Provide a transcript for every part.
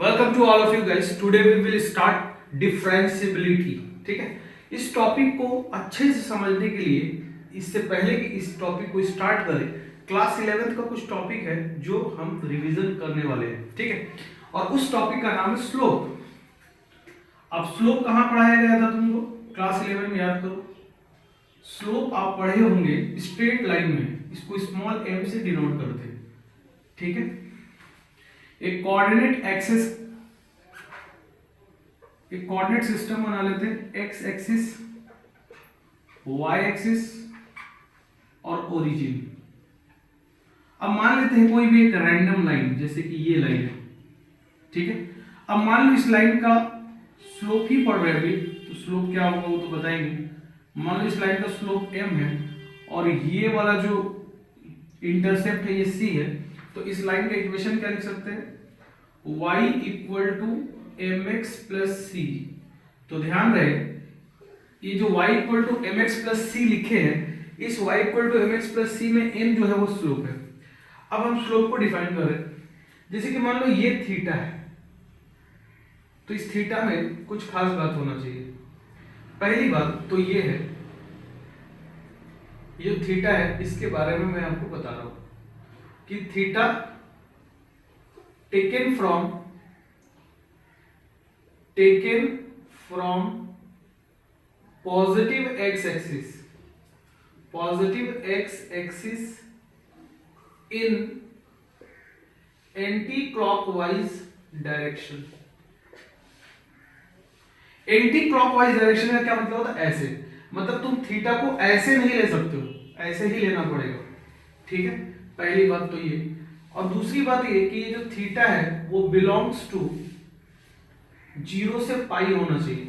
Welcome to all of you guys. Today we will start differentiability. ठीक है, इस topic को अच्छे से समझने के लिए, इससे पहले कि इस टॉपिक को स्टार्ट करें, क्लास 11th का कुछ टॉपिक है जो हम रिवीजन करने वाले हैं। ठीक है, और उस टॉपिक का नाम है स्लोप। अब स्लोप कहाँ पढ़ाया गया था तुमको? क्लास 11 में याद करो। स्लोप आप पढ़े होंगे स्ट्रेट लाइन में, इसको स्मॉल m से डिनोट करते हैं। ठीक है, एक कोऑर्डिनेट एक्सिस, एक कोऑर्डिनेट सिस्टम बना लेते हैं, x एक्सिस, y एक्सिस और ओरिजिन। अब मान लेते हैं कोई भी एक रैंडम लाइन, जैसे कि ये लाइन है। ठीक है, अब मान लो इस लाइन का स्लोप ही पढ़ रहे हैं अभी, तो स्लोप क्या होगा वो तो बताएंगे। मान लो इस लाइन का स्लोप m है और ये वाला जो इंटरसेप्ट है ये c है, तो इस लाइन का इक्वेशन क्या लिख सकते हैं? y equal to M X plus C. तो ध्यान रहे, ये जो y equal to M X plus C लिखे हैं, इस y equal to M X plus C में m जो है वो स्लोप है। अब हम स्लोप को डिफाइन करें, जैसे कि मान लो ये थीटा है, तो इस थीटा में कुछ खास बात होना चाहिए। पहली बात तो ये है, ये जो थीटा है इसके बारे में मैं आपको बता रहा हूं कि theta taken from positive x axis in anti clockwise direction. Anti clockwise direction का क्या मतलब होता है? ऐसे, मतलब तुम थीटा को ऐसे नहीं ले सकते हो, ऐसे ही लेना पड़ेगा। ठीक है, पहली बात तो ये। और दूसरी बात ये कि ये जो थीटा है वो बिलोंग्स टू 0 से पाई होना चाहिए।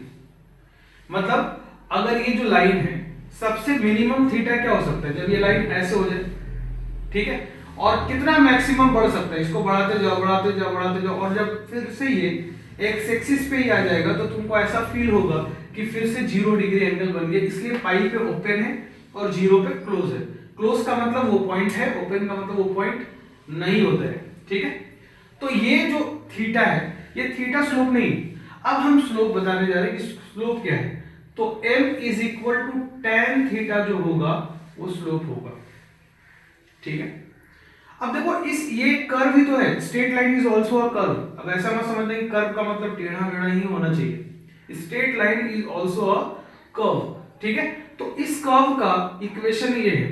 मतलब अगर ये जो लाइन है, सबसे मिनिमम थीटा क्या हो सकता है? जब ये लाइन ऐसे हो जाए, ठीक है, और कितना मैक्सिमम बढ़ सकता है? इसको बढ़ाते जाओ बढ़ाते जाओ बढ़ाते जाओ, और जब फिर से ये एक्स एक्सिस पे ही आ जाएगा तो तुमको ऐसा फील होगा कि फिर से 0 डिग्री एंगल बन गया। इसलिए पाई पे ओपन है और 0 पे क्लोज है। क्लोज का मतलब वो पॉइंट है, ओपन का मतलब वो पॉइंट नहीं होता है। ठीक है, तो ये जो थीटा है ये थीटा स्लोप नहीं। अब हम स्लोप बताने जा रहे हैं कि स्लोप क्या है। तो m is equal to tan theta जो होगा वो स्लोप होगा। ठीक है, अब देखो इस ये कर्व ही तो है, straight line is also a curve. अब ऐसा मत समझना कि कर्व का मतलब टेढ़ा मेढ़ा ही होना चाहिए। Straight line is also a curve. ठीक है, तो इस कर्व का इक्वेशन ये है।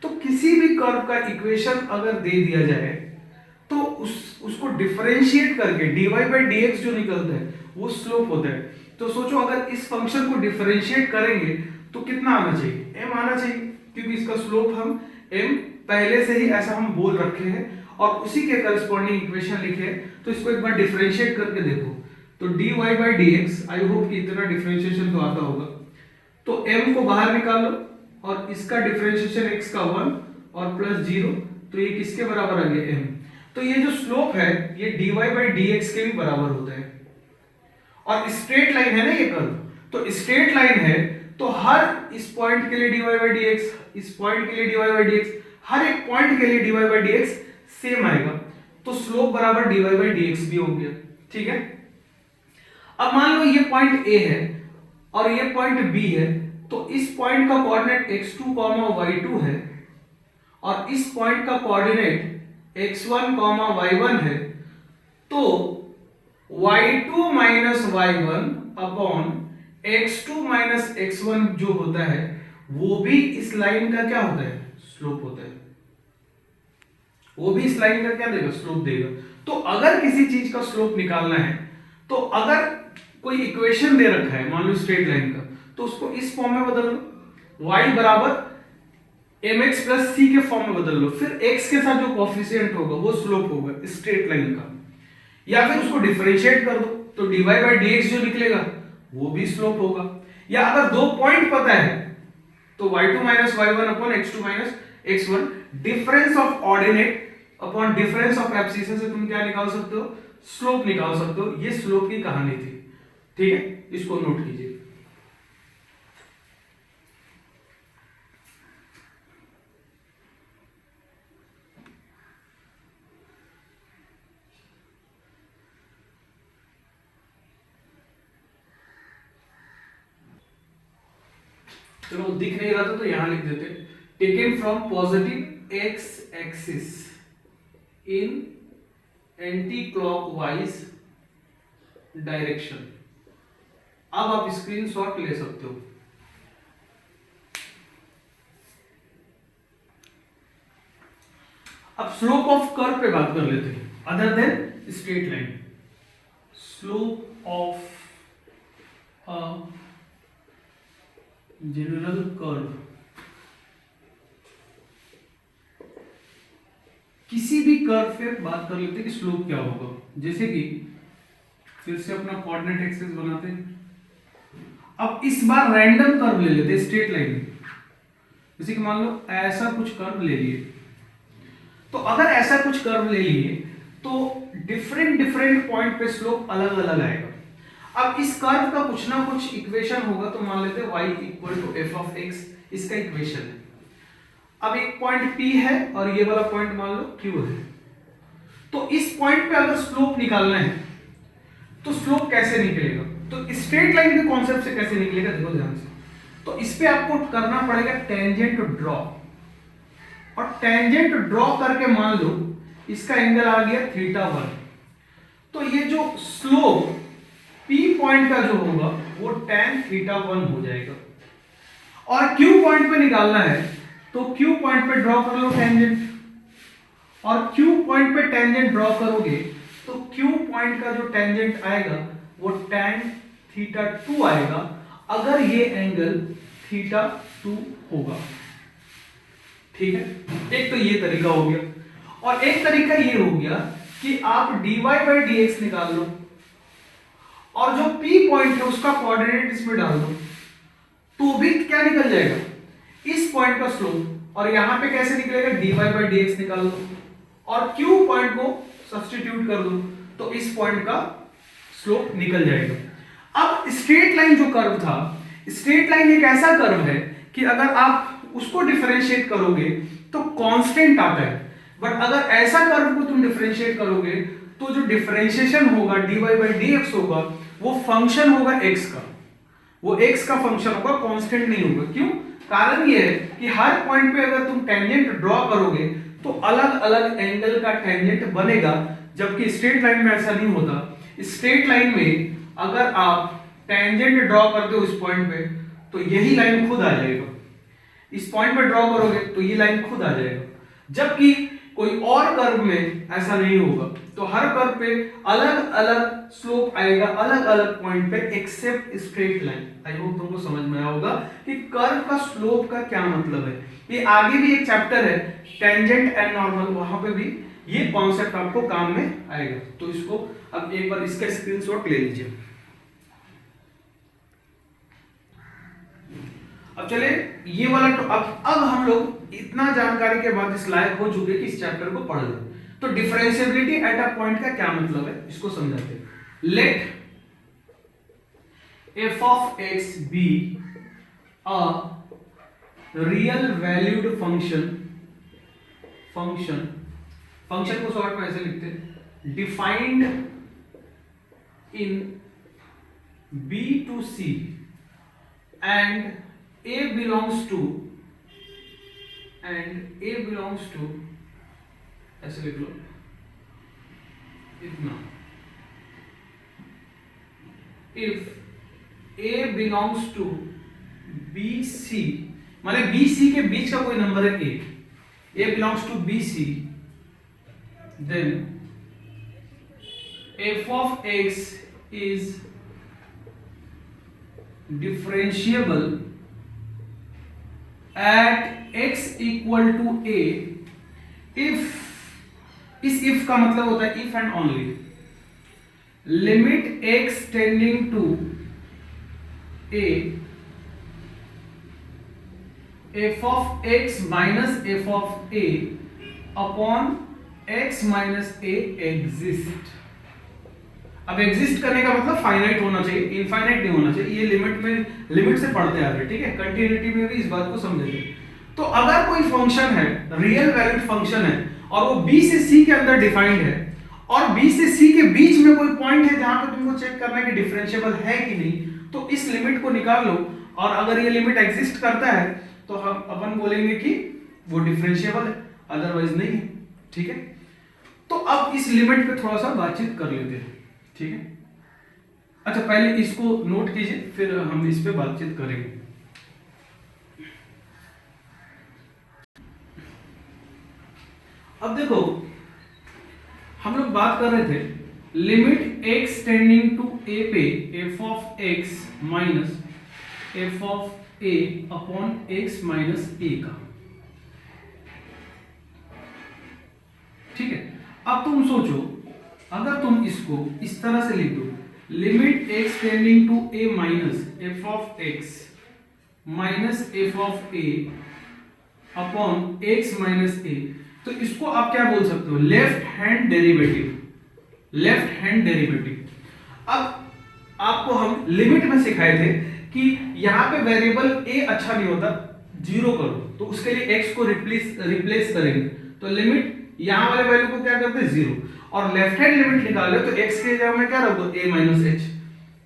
तो किसी भी कर्व का इक्वेशन अगर दे दिया जाए तो उसको डिफरेंशिएट करके dy बाई dx जो निकलता है वो स्लोप होता है। तो सोचो अगर इस फंक्शन को डिफरेंशिएट करेंगे तो कितना आना चाहिए? m आना चाहिए, क्योंकि इसका स्लोप हम m पहले से ही ऐसा हम बोल रखे हैं और उसी के करस्पॉन्डिंग इक्वेशन लिखे हैं। तो इसको एक बार डिफरेंशिएट करके देखो, तो dy by dx, I hope कि इतना डिफरेंशिएशन तो आता होगा। तो m को बाहर निकालो और इसका डिफरेंशिएशन x का 1 और प्लस 0, तो ये किसके बराबर आ गया? m। तो ये जो स्लोप है ये dy बाई dx के भी बराबर होता है। और स्ट्रेट लाइन है ना ये कर्व, तो स्ट्रेट लाइन है तो हर इस पॉइंट के लिए dy बाई dx, इस पॉइंट के लिए dy बाई dx, हर एक पॉइंट के लिए dy बाई dx सेम आएगा। तो स्लोप बराबर dy बाई dx भी हो गया। ठीक है, अब मान लो ये पॉइंट a है और ये पॉइंट b है, तो इस पॉइंट का कोऑर्डिनेट x2, y2 है और इस पॉइंट का कोऑर्डिनेट x1, y1 है। तो y2 minus y1 upon x2 minus x1 जो होता है वो भी इस लाइन का क्या होता है? स्लोप होता है। वो भी इस लाइन का क्या देगा? स्लोप देगा। तो अगर किसी चीज का स्लोप निकालना है, तो अगर कोई इक्वेशन दे रखा है मान लो स्ट्रेट लाइन का, तो उसको इस फॉर्म में बदल लो, y बराबर mx प्लस c के फॉर्म में बदल लो, फिर x के साथ जो कोफिशिएंट होगा वो स्लोप होगा स्ट्रेट लाइन का। या फिर उसको डिफरेंशिएट कर दो, तो dy बाई dx जो निकलेगा वो भी स्लोप होगा। या अगर दो पॉइंट पता है तो y2 minus y1 upon x2 minus x1, difference of ordinate upon difference of abscess से तुम क्या निकाल सकते हो? स्लोप निकाल सकते हो। ये स्लोप की कहानी थी। ठीक है, इसको नोट कीजिए। चलो दिख नहीं रहा था तो यहां लिख देते, taken from positive x axis in anti clockwise direction. अब आप स्क्रीनशॉट ले सकते हो। अब स्लोप ऑफ कर्व पे बात कर लेते हैं, other than straight line. Slope of a general curve, किसी भी कर्व पे बात कर लेते हैं कि स्लोप क्या होगा। जैसे कि फिर से अपना कोऑर्डिनेट एक्सिस बनाते हैं। अब इस बार रैंडम कर्व ले लेते हैं स्ट्रेट लाइन में। जैसे कि मान लो ऐसा कुछ कर्व ले लिए, तो अगर ऐसा कुछ कर्व ले लिए तो डिफरेंट डिफरेंट पॉइंट पे स्लोप अलग अलग आएगा। अब इस कर्व का कुछ ना कुछ इक्वेशन होगा, तो मान लेते हैं y equal to F of X, इसका इक्वेशन है। अब एक पॉइंट P है और ये वाला पॉइंट मान लो Q है, तो इस पॉइंट पे अगर स्लोप निकालना है तो स्लोप कैसे निकलेगा, तो स्ट्रेट लाइन के कॉन्सेप्ट से कैसे निकलेगा, देखो ध्यान से। तो इस पे आपको करना पड़ेगा टेंजेंट ड्रॉ, और टेंजेंट ड्रॉ करके मान लो इसका एंगल आ गया θ1, तो ये जो स्लोप P पॉइंट का जो होगा वो tan θ1 हो जाएगा। और Q पॉइंट पे निकालना है तो Q पॉइंट पे ड्रॉ कर लो टेंजेंट, और Q पॉइंट पे टेंजेंट ड्रॉ करोगे तो Q पॉइंट का जो टेंजेंट आएगा वो tan θ2 आएगा, अगर ये एंगल θ2 होगा। ठीक है, एक तो ये तरीका हो गया, और एक तरीका ये हो गया कि आप dy बाई dx निकाल लो और जो P पॉइंट है उसका कोऑर्डिनेट इसमें डाल दो, तो भी क्या निकल जाएगा, इस पॉइंट का स्लोप। और यहां पे कैसे निकलेगा, dy बाई dx निकाल दो और Q पॉइंट को सब्स्टिट्यूट कर दो, तो इस पॉइंट का स्लोप निकल जाएगा। अब स्ट्रेट लाइन जो कर्व था, स्ट्रेट लाइन एक ऐसा कर्व है कि अगर आप उसको डिफरेंशिएट करोगे तो कांस्टेंट आता है, बट अगर ऐसा कर्व को तुम डिफरेंशिएट करोगे तो जो डिफरेंशिएशन होगा dy बाई dx होगा वो फंक्शन होगा x का, वो x का फंक्शन होगा, कांस्टेंट नहीं होगा। क्यों, कारण ये है कि हर पॉइंट पे अगर तुम टेंजेंट ड्रॉ करोगे तो अलग अलग एंगल का टेंजेंट बनेगा, जबकि स्ट्रेट लाइन में ऐसा नहीं होता। स्ट्रेट लाइन में अगर आप टेंजेंट ड्रॉ करते हो इस पॉइंट पे तो यही लाइन खुद आ जाएगा, इस पॉइंट पे ड्रॉ करोगे तो ये लाइन खुद आ जाएगा, जबकि कोई और कर्व में ऐसा नहीं होगा। तो हर कर्व पे अलग अलग स्लोप आएगा अलग अलग पॉइंट पे except straight line. I hope तुमको समझ में आया होगा कि कर्व का स्लोप का क्या मतलब है। ये आगे भी एक चैप्टर है टेंजेंट एंड नॉर्मल, वहां पे भी ये कॉन्सेप्ट आपको काम में आएगा। तो इसको अब एक बार इसका स्क्रीनशॉट ले लीजिए। अब चले ये वाला तो अब हम लोग इतना जानकारी के बाद इस लायक हो चुके कि इस चैप्टर को पढ़ लें। तो डिफरेंशिएबिलिटी एट अ पॉइंट का क्या मतलब है इसको समझाते हैं। Let f of x be a real valued function को शॉर्ट में ऐसे लिखते हैं, defined in b to c and a belongs to ऐसे लिख लो इतना, if a belongs to bc, माने bc के बीच का कोई नंबर है a belongs to bc, then f of x is differentiable at x equal to a if, इस if का मतलब होता है if and only, limit x tending to a f of x minus f of a upon x minus a exist। अब exist करने का मतलब finite होना चाहिए, इनफाइनाइट नहीं होना चाहिए। ये लिमिट से पढ़ते आ रहे, ठीक है। कंटिन्यूटी में भी इस बात को समझेंगे। तो अगर कोई फंक्शन है, रियल वैल्यूड फंक्शन है और वो b से c के अंदर डिफाइंड है और b से c के बीच में कोई पॉइंट है जहां पे तुमको चेक करना है कि डिफरेंशिएबल है कि नहीं, तो इस लिमिट को निकाल लो और अगर ये लिमिट एग्जिस्ट करता है तो हम अपन बोलेंगे कि वो डिफरेंशिएबल है, अदरवाइज नहीं है। ठीक है, तो अब इस लिमिट पे थोड़ा सा बातचीत कर लेते हैं। ठीक है, अच्छा पहले इसको नोट कीजिए, फिर हम इस पे बातचीत करेंगे। अब देखो, हम लोग बात कर रहे थे limit x tending to a पे f of x minus f of a upon x minus a का। ठीक है, अब तुम सोचो, अगर तुम इसको इस तरह से लिख दो, limit x tending to a minus f of x minus f of a upon x minus a, तो इसको आप क्या बोल सकते हो, left hand derivative. Left hand derivative. अब आपको हम लिमिट में सिखाए थे कि यहां पे वेरिएबल a अच्छा नहीं होता, जीरो करो, तो उसके लिए x को रिप्लेस करेंगे, तो लिमिट यहां वाले वैल्यू को क्या करते हैं, जीरो, और लेफ्ट हैंड लिमिट निकालो तो x के जगह में क्या रख दो, a माइनस एच,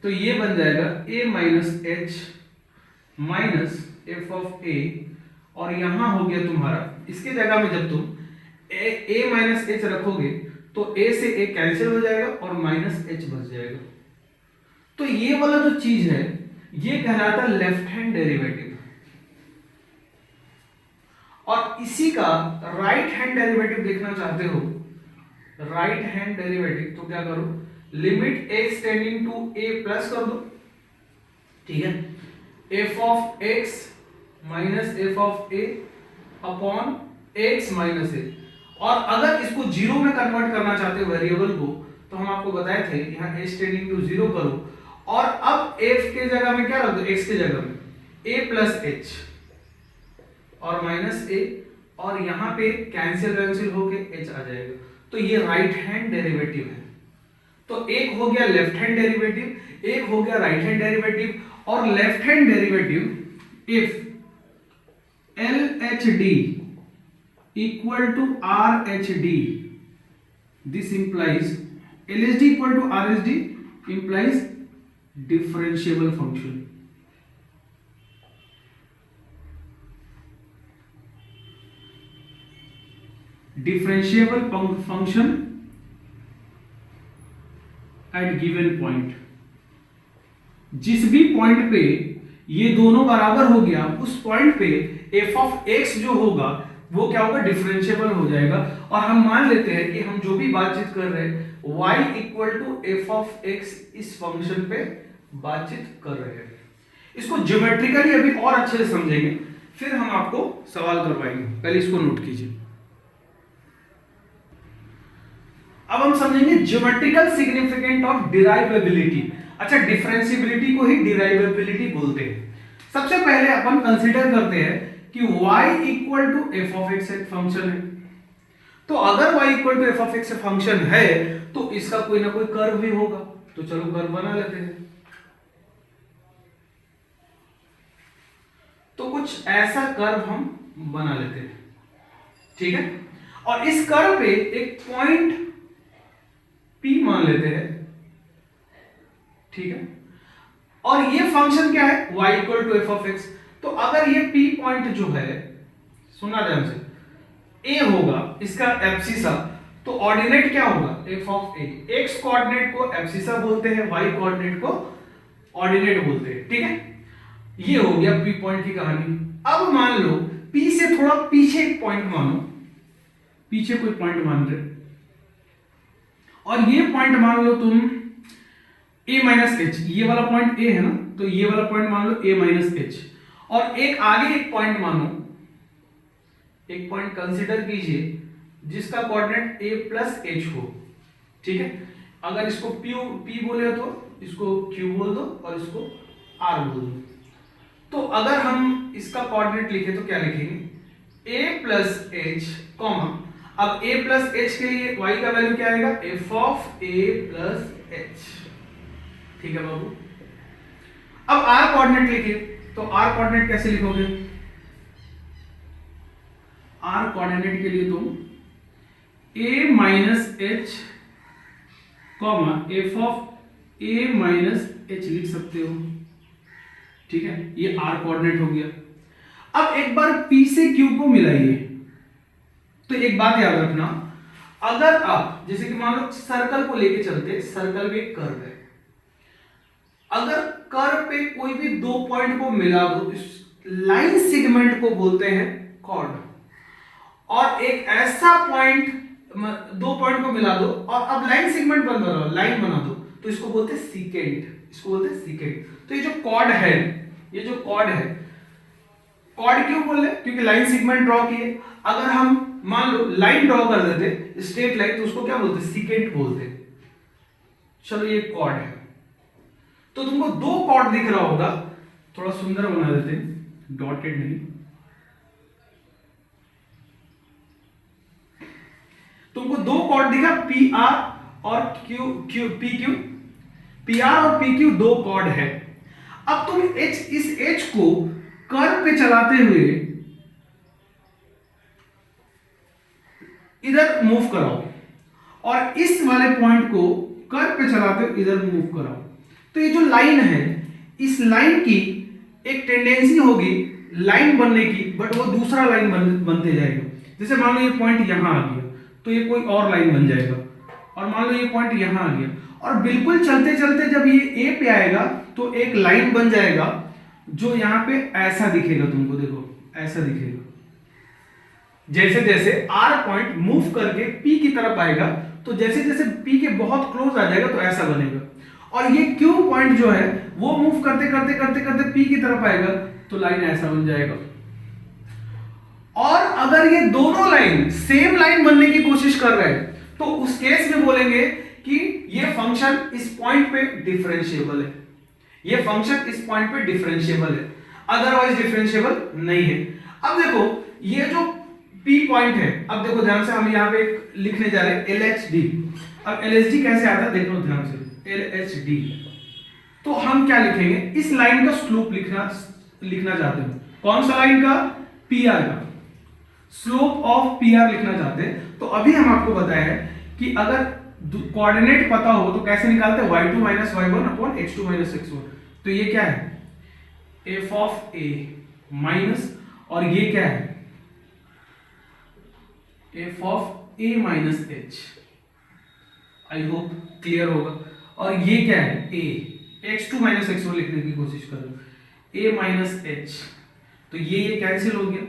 तो ये बन जाएगा a minus H minus f of a, और यहां हो गया तुम्हारा, इसके जगह में जब तुम a माइनस एच रखोगे तो a से a कैंसिल हो जाएगा और माइनस एच बच जाएगा। तो ये वाला जो चीज है ये कहलाता है लेफ्ट हैंड डेरिवेटिव, और इसी का राइट हैंड डेरिवेटिव देखना चाहते हो, राइट हैंड डेरिवेटिव, तो क्या करो, limit x tending to a plus कर दो। ठीक है, f of x minus f of a upon x minus a, और अगर इसको जीरो में कन्वर्ट करना चाहते हो वेरिएबल को, तो हम आपको बताए थे यहाँ h टेंडिंग टू जीरो करो, और अब f के जगह में क्या रख दो, x के जगह में a प्लस h और माइनस a, और यहाँ पे कैंसिल होके h आ जाएगा, तो ये राइट हैंड डेरिवेटिव है। तो एक हो गया लेफ्ट हैंड डेरिवेटिव, एक हो गया राइट हैंड डेरिवेटिव, और left hand derivative if LHD equal to RHD, this implies LHD equal to RHD implies differentiable function. Differentiable function at given point, जिस भी पॉइंट पे ये दोनों बराबर हो गया, उस पॉइंट पे f ऑफ x जो होगा वो क्या होगा, डिफरेंशिएबल हो जाएगा। और हम मान लेते हैं कि हम जो भी बातचीत कर रहे हैं y equal to F of x, इस फंक्शन पे बातचीत कर रहे हैं। इसको ज्योमेट्रिकली अभी और अच्छे से समझेंगे, फिर हम आपको सवाल करवाएंगे, पहले इसको नोट कीजिए। अब हम समझेंगे ज्योमेट्रिकल सिग्निफिकेंट ऑफ डिराइवेबिलिटी। अच्छा, डिफरेंशिएबिलिटी को ही डिराइवेबिलिटी बोलते हैं। सबसे पहले अपन कंसीडर करते हैं कि y equal to F of X एक फंक्शन है, तो अगर y equal to F of X function है तो इसका कोई ना कोई कर्व भी होगा, तो चलो कर्व बना लेते हैं। तो कुछ ऐसा कर्व हम बना लेते हैं। ठीक है, और इस कर्व पे एक पॉइंट P मान लेते हैं। ठीक है, और ये फंक्शन क्या है, y equal to F of X. तो अगर ये P पॉइंट जो है, सुना ध्यान से, A होगा इसका एब्सिसा, तो ऑर्डिनेट क्या होगा, f of a। x coordinate को एब्सिसा बोलते हैं, y कोऑर्डिनेट को ऑर्डिनेट बोलते हैं। ठीक है, ये हो गया P पॉइंट की कहानी। अब मान लो P से थोड़ा पीछे एक पॉइंट मानो, पीछे कोई पॉइंट मान रहे, और ये पॉइंट मान लो तुम a माइनस एच, ये वाला पॉइंट a है ना, तो ये वाला पॉइंट मान लो a माइनस एच, और एक आगे एक पॉइंट मानो, एक पॉइंट कंसीडर कीजिए जिसका कोऑर्डिनेट a प्लस एच हो। ठीक है, अगर इसको p बोले तो इसको q बोल दो और इसको r बोल दो। तो अगर हम इसका कोऑर्डिनेट लिखे तो क्या लिखेंगे, a प्लस एच कॉमा, अब a प्लस एच के लिए y का वैल्यू क्या आएगा, f of a plus H. ठीक है बाबू, अब r कोऑर्डिनेट लिखिए, तो r कोऑर्डिनेट कैसे लिखोगे, r कोऑर्डिनेट के लिए तुम a minus H comma F of a minus H लिख सकते हो। ठीक है, ये r कोऑर्डिनेट हो गया। अब एक बार P से Q को मिलाइए, तो एक बात याद रखना, अगर आप जैसे कि मान लो सर्कल को लेके चलते, सर्कल में एक कर्व है, अगर कर्व पे कोई भी दो पॉइंट को मिला दो, इस लाइन सेगमेंट को बोलते हैं कॉर्ड। और एक ऐसा पॉइंट, दो पॉइंट को मिला दो और अब लाइन सेगमेंट लाइन बना दो, तो इसको बोलते हैं सीकेंट, इसको बोलते हैं सीकेंट। तो ये जो कॉर्ड है, ये जो कॉर्ड है, कॉर्ड क्यों बोल रहे? क्योंकि लाइन सेगमेंट ड्रॉ किए। अगर हम मान लो लाइन ड्रॉ कर देते स्ट्रेट लाइन, तो उसको क्या बोलते? सीकेंट बोलते। चलो ये कॉर्ड है, तो तुमको दो कॉर्ड दिख रहा होगा, थोड़ा सुंदर बना देते हैं, डॉटेड नहीं। तुमको दो कॉर्ड दिखा, पी आर और पी आर और पी क्यू दो कॉर्ड है। अब तुम इस एच को कर्व पे चलाते हुए इधर मूव कराओ और इस वाले पॉइंट को कर्व पे चलाते हुए इधर मूव कराओ, तो ये जो लाइन है, इस लाइन की एक टेंडेंसी होगी लाइन बनने की, बट वो दूसरा लाइन बनते जाएगा। जैसे मान लो ये पॉइंट यहां आ गया, तो ये कोई और लाइन बन जाएगा, और मान लो ये पॉइंट यहां आ गया, और बिल्कुल चलते चलते जब ये ए पे आएगा तो एक लाइन बन जाएगा जो यहां पे ऐसा दिखेगा, तुमको देखो ऐसा दिखेगा। जैसे जैसे आर पॉइंट मूव करके पी की तरफ आएगा, तो जैसे जैसे पी के बहुत क्लोज आ जाएगा तो ऐसा बनेगा, और ये क्यू पॉइंट जो है वो मूव करते करते करते करते पी की तरफ आएगा, तो लाइन ऐसा बन जाएगा। और अगर ये दोनों लाइन सेम लाइन बनने की कोशिश कर रहे हैं, तो उस केस में बोलेंगे कि ये फंक्शन इस पॉइंट पे डिफरेंशिएबल है, ये फंक्शन इस पॉइंट पे डिफरेंशिएबल है, अदरवाइज डिफरेंशिएबल नहीं है। अब देखो ये जो P पॉइंट है, अब देखो ध्यान से, हम यहाँ पे लिखने जा रहे हैं LHD। अब LHD कैसे आता है देखो ध्यान से, LHD, तो हम क्या लिखेंगे, इस लाइन का स्लोप लिखना चाहते हैं। कौन सा लाइन का? PR का स्लोप ऑफ PR लिखना चाहते हैं। तो अभी हम आपको बताया है कि अगर कोऑर्डिनेट पता हो तो कैसे निकालते हैं, y2 minus y1 upon x2 minus x1। तो ये क्या है, f ऑफ a माइनस, और ये क्या है, f of a minus h। I hope clear होगा। और ये क्या है, a, x2 माइनस x1 लिखने की कोशिश करो, a माइनस h, तो ये कैंसिल हो गया।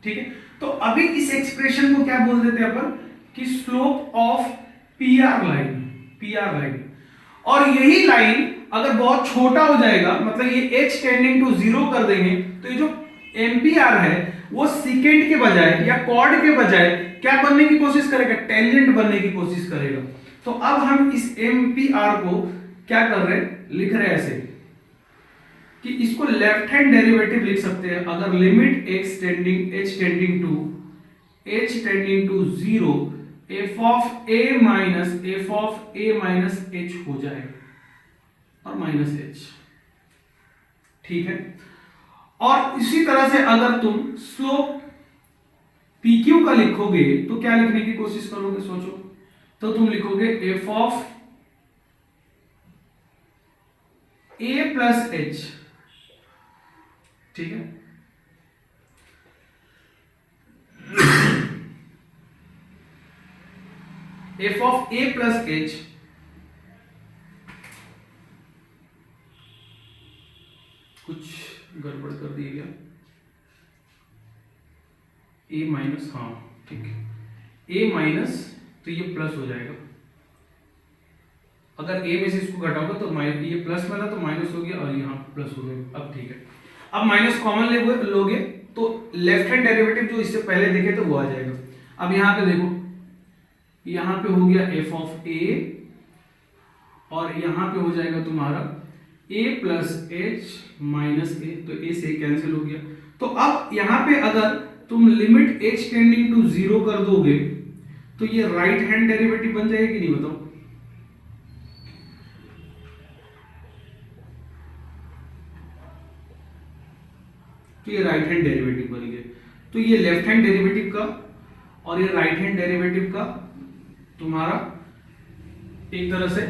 ठीक है, तो अभी इस एक्सप्रेशन को क्या बोल देते हैं अपन, कि स्लोप ऑफ PR लाइन। और यही लाइन अगर बहुत छोटा हो जाएगा, मतलब ये h टेंडिंग टू 0 कर देंगे, तो ये जो MPR है वो सीकेंट के बजाय या कॉर्ड के बजाय क्या बनने की कोशिश करेगा, टेंजेंट बनने की कोशिश करेगा। तो अब हम इस MPR को क्या कर रहे हैं, लिख रहे हैं ऐसे कि इसको लेफ्ट हैंड डेरिवेटिव लिख सकते हैं। अगर limit h tending to 0 f of a minus h हो जाए, और माइनस h। ठीक है, और इसी तरह से अगर तुम स्लोप PQ का लिखोगे तो क्या लिखने की कोशिश करोगे, सोचो, तो तुम लिखोगे f of a plus h। ठीक है, f of a plus h कुछ गड़बड़ कर दिया गया, a माइनस, हाँ ठीक है, a माइनस, तो ये प्लस हो जाएगा। अगर a में से इसको घटाओगे तो ये प्लस वाला तो माइनस हो गया, और यहाँ प्लस हो गया। अब ठीक है, अब माइनस कॉमन लोगे तो लेफ्ट हैंड डेरिवेटिव जो इससे पहले देखे तो वो आ जाएगा। अब यहाँ पे देखो, यहाँ पे हो गया f ऑफ a, और यहाँ पे हो जाएगा तुम्हारा a plus h minus a, तो a से कैंसिल हो गया। तो अब यहाँ पे अगर तुम लिमिट h टेंडिंग टू 0 कर दोगे तो ये राइट हैंड डेरिवेटिव बन जाएगा कि नहीं, बताओ। तो ये राइट हैंड डेरिवेटिव बन गया। तो ये लेफ्ट हैंड डेरिवेटिव का और ये राइट हैंड डेरिवेटिव का तुम्हारा एक तरह से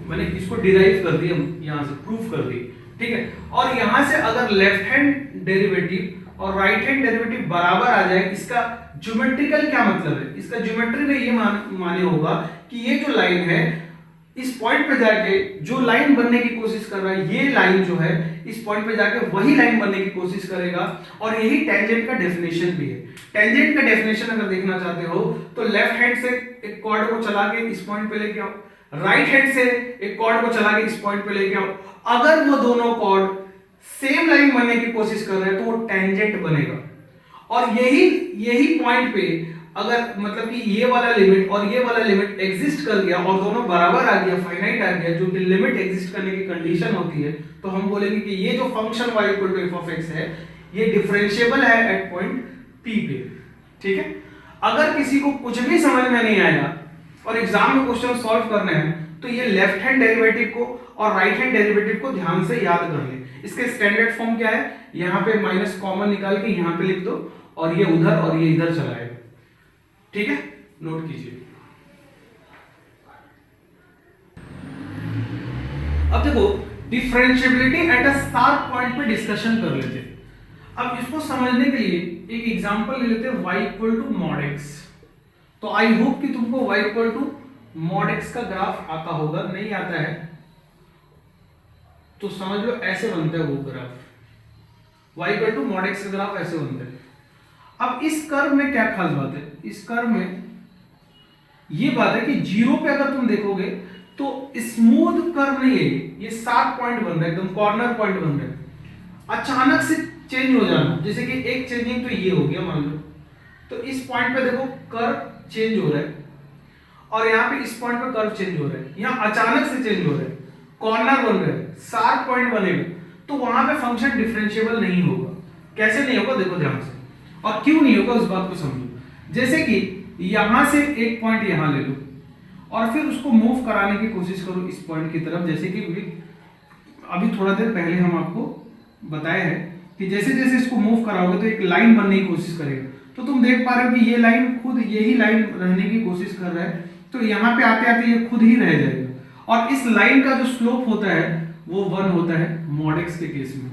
मैंने इसको डिराइव कर दिया, यहां से प्रूफ कर दी। ठीक है। और यहां से अगर लेफ्ट हैंड डेरिवेटिव और राइट हैंड डेरिवेटिव बराबर आ जाए, इसका ज्योमेट्रिकल क्या मतलब है, इसका ज्योमेट्री में ये माने होगा कि ये जो लाइन है इस पॉइंट पे जाके जो लाइन बनने की कोशिश कर रहा है, ये लाइन जो है इस पॉइंट पे जाके वही लाइन बनने की कोशिश करेगा। और यही टेंजेंट का डेफिनेशन भी है। टेंजेंट का डेफिनेशन अगर देखना चाहते हो तो लेफ्ट हैंड से एक कॉर्ड को चला के इस पॉइंट पे लेके आओ, राइट हैंड से एक कॉर्ड को चला के इस पॉइंट पे लेके आओ। अगर वो दोनों कॉर्ड सेम लाइन बनने की कोशिश कर रहे हैं तो वो टेंजेंट बनेगा। और यही पॉइंट पे अगर मतलब कि ये वाला लिमिट और ये वाला लिमिट एग्जिस्ट कर गया और दोनों बराबर आ गया, फाइनाइट आ गया, जो कि लिमिट एग्जिस्ट करने की कंडीशन होती है, तो हम बोलेंगे कि ये जो function y equal to F of X है ये डिफरेंशिएबल है एट पॉइंट p पे। ठीक है। अगर किसी को कुछ भी समझ में नहीं आया और एग्जाम में क्वेश्चन सॉल्व करने हैं तो ये लेफ्ट हैंड डेरिवेटिव को और राइट हैंड डेरिवेटिव को ध्यान से याद कर ले। इसके स्टैंडर्ड फॉर्म क्या है, यहाँ पे माइनस कॉमन निकाल के यहाँ पे लिख दो और ये उधर और ये इधर चलाएगा। ठीक है, नोट कीजिए। अब देखो differentiability at a sharp point पे डिस्कशन कर लेते हैं। अब इसको समझने के लिए एक एग्जांपल ले लेते हैं y equal to mod x। तो आई होप कि तुमको y equal to mod x का ग्राफ आता होगा, नहीं आता है तो समझ लो ऐसे बनता है वो graph. y equal to mod x का ग्राफ ऐसे बनता है। अब इस कर्व में क्या खास बात है, इस कर्व में ये बात है कि जीरो पे अगर तुम देखोगे तो स्मूथ कर्व नहीं है, ये शार्प पॉइंट बन रहा है, एकदम कॉर्नर पॉइंट बन रहा है। अचानक से चेंज हो जाना, जैसे कि एक चेंजिंग तो ये हो गया मान लो, तो इस पॉइंट पे देखो कर्व चेंज हो रहा है और यहाँ पे इस पॉइंट पे कर्व चेंज हो रहा है, यहाँ अचानक से चेंज हो रहा है, कॉर्नर बन रहा है, शार्प पॉइंट बनेगा, तो वहां पे फंक्शन डिफरेंशिएबल नहीं होगा। कैसे नहीं होगा देखो ध्यान से, और क्यों नहीं होगा उस बात को समझो। जैसे कि यहां से एक पॉइंट यहां ले लो और फिर उसको मूव कराने की कोशिश करो इस पॉइंट की तरफ। जैसे कि अभी थोड़ा देर पहले हम आपको बताया है कि जैसे जैसे इसको मूव कराओगे तो एक लाइन बनने की कोशिश करेगा। तो तुम देख पा रहे हो कि ये लाइन खुद यही लाइन रहने की कोशिश कर रहा है, तो यहाँ पे आते आते ये खुद ही रह जाएगा। और इस लाइन का जो स्लोप होता है वो 1 होता है मॉड x के केस में।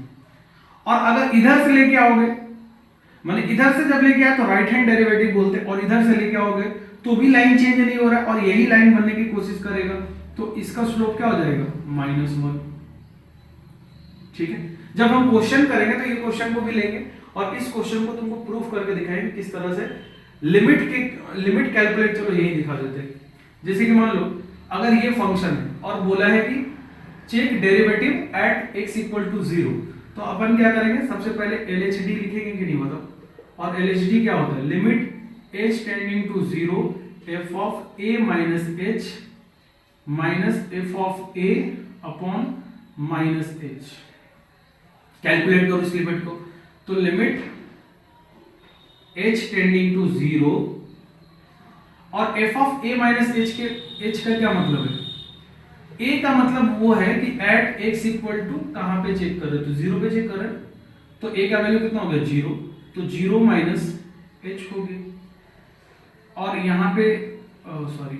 और अगर इधर से लेके आओगे, माने इधर से जब लेके आए तो राइट हैंड डेरिवेटिव बोलते हैं, और इधर से लेके आओगे तो भी लाइन चेंज नहीं हो रहा है और यही लाइन बनने की कोशिश करेगा, तो इसका स्लोप क्या हो जाएगा -1। ठीक है। जब हम क्वेश्चन करेंगे तो ये क्वेश्चन को भी लेंगे और इस क्वेश्चन को तुमको प्रूफ करके दिखाएंगे किस तरह से लिमिट कैलकुलेट। चलो यही दिखा देते हैं। जैसे कि मान लो अगर ये फंक्शन है और बोला है कि check derivative at x equal to 0, तो अपन क्या करेंगे, सबसे पहले LHD लिखेंगे कि नहीं बताओ। और LHD क्या होता है, limit h tending to 0 f of a minus h minus f of a upon minus h। Calculate करो इस लिमिट को, तो लिमिट h टेंडिंग टू 0 और f of a minus h का क्या मतलब है, a का मतलब वो है कि एट x इक्वल टू कहां पे चेक कर रहे हो, तो 0 पे चेक कर रहे हो, तो a का वैल्यू कितना हो गया 0, तो 0 माइनस h हो गया। और यहाँ पे सॉरी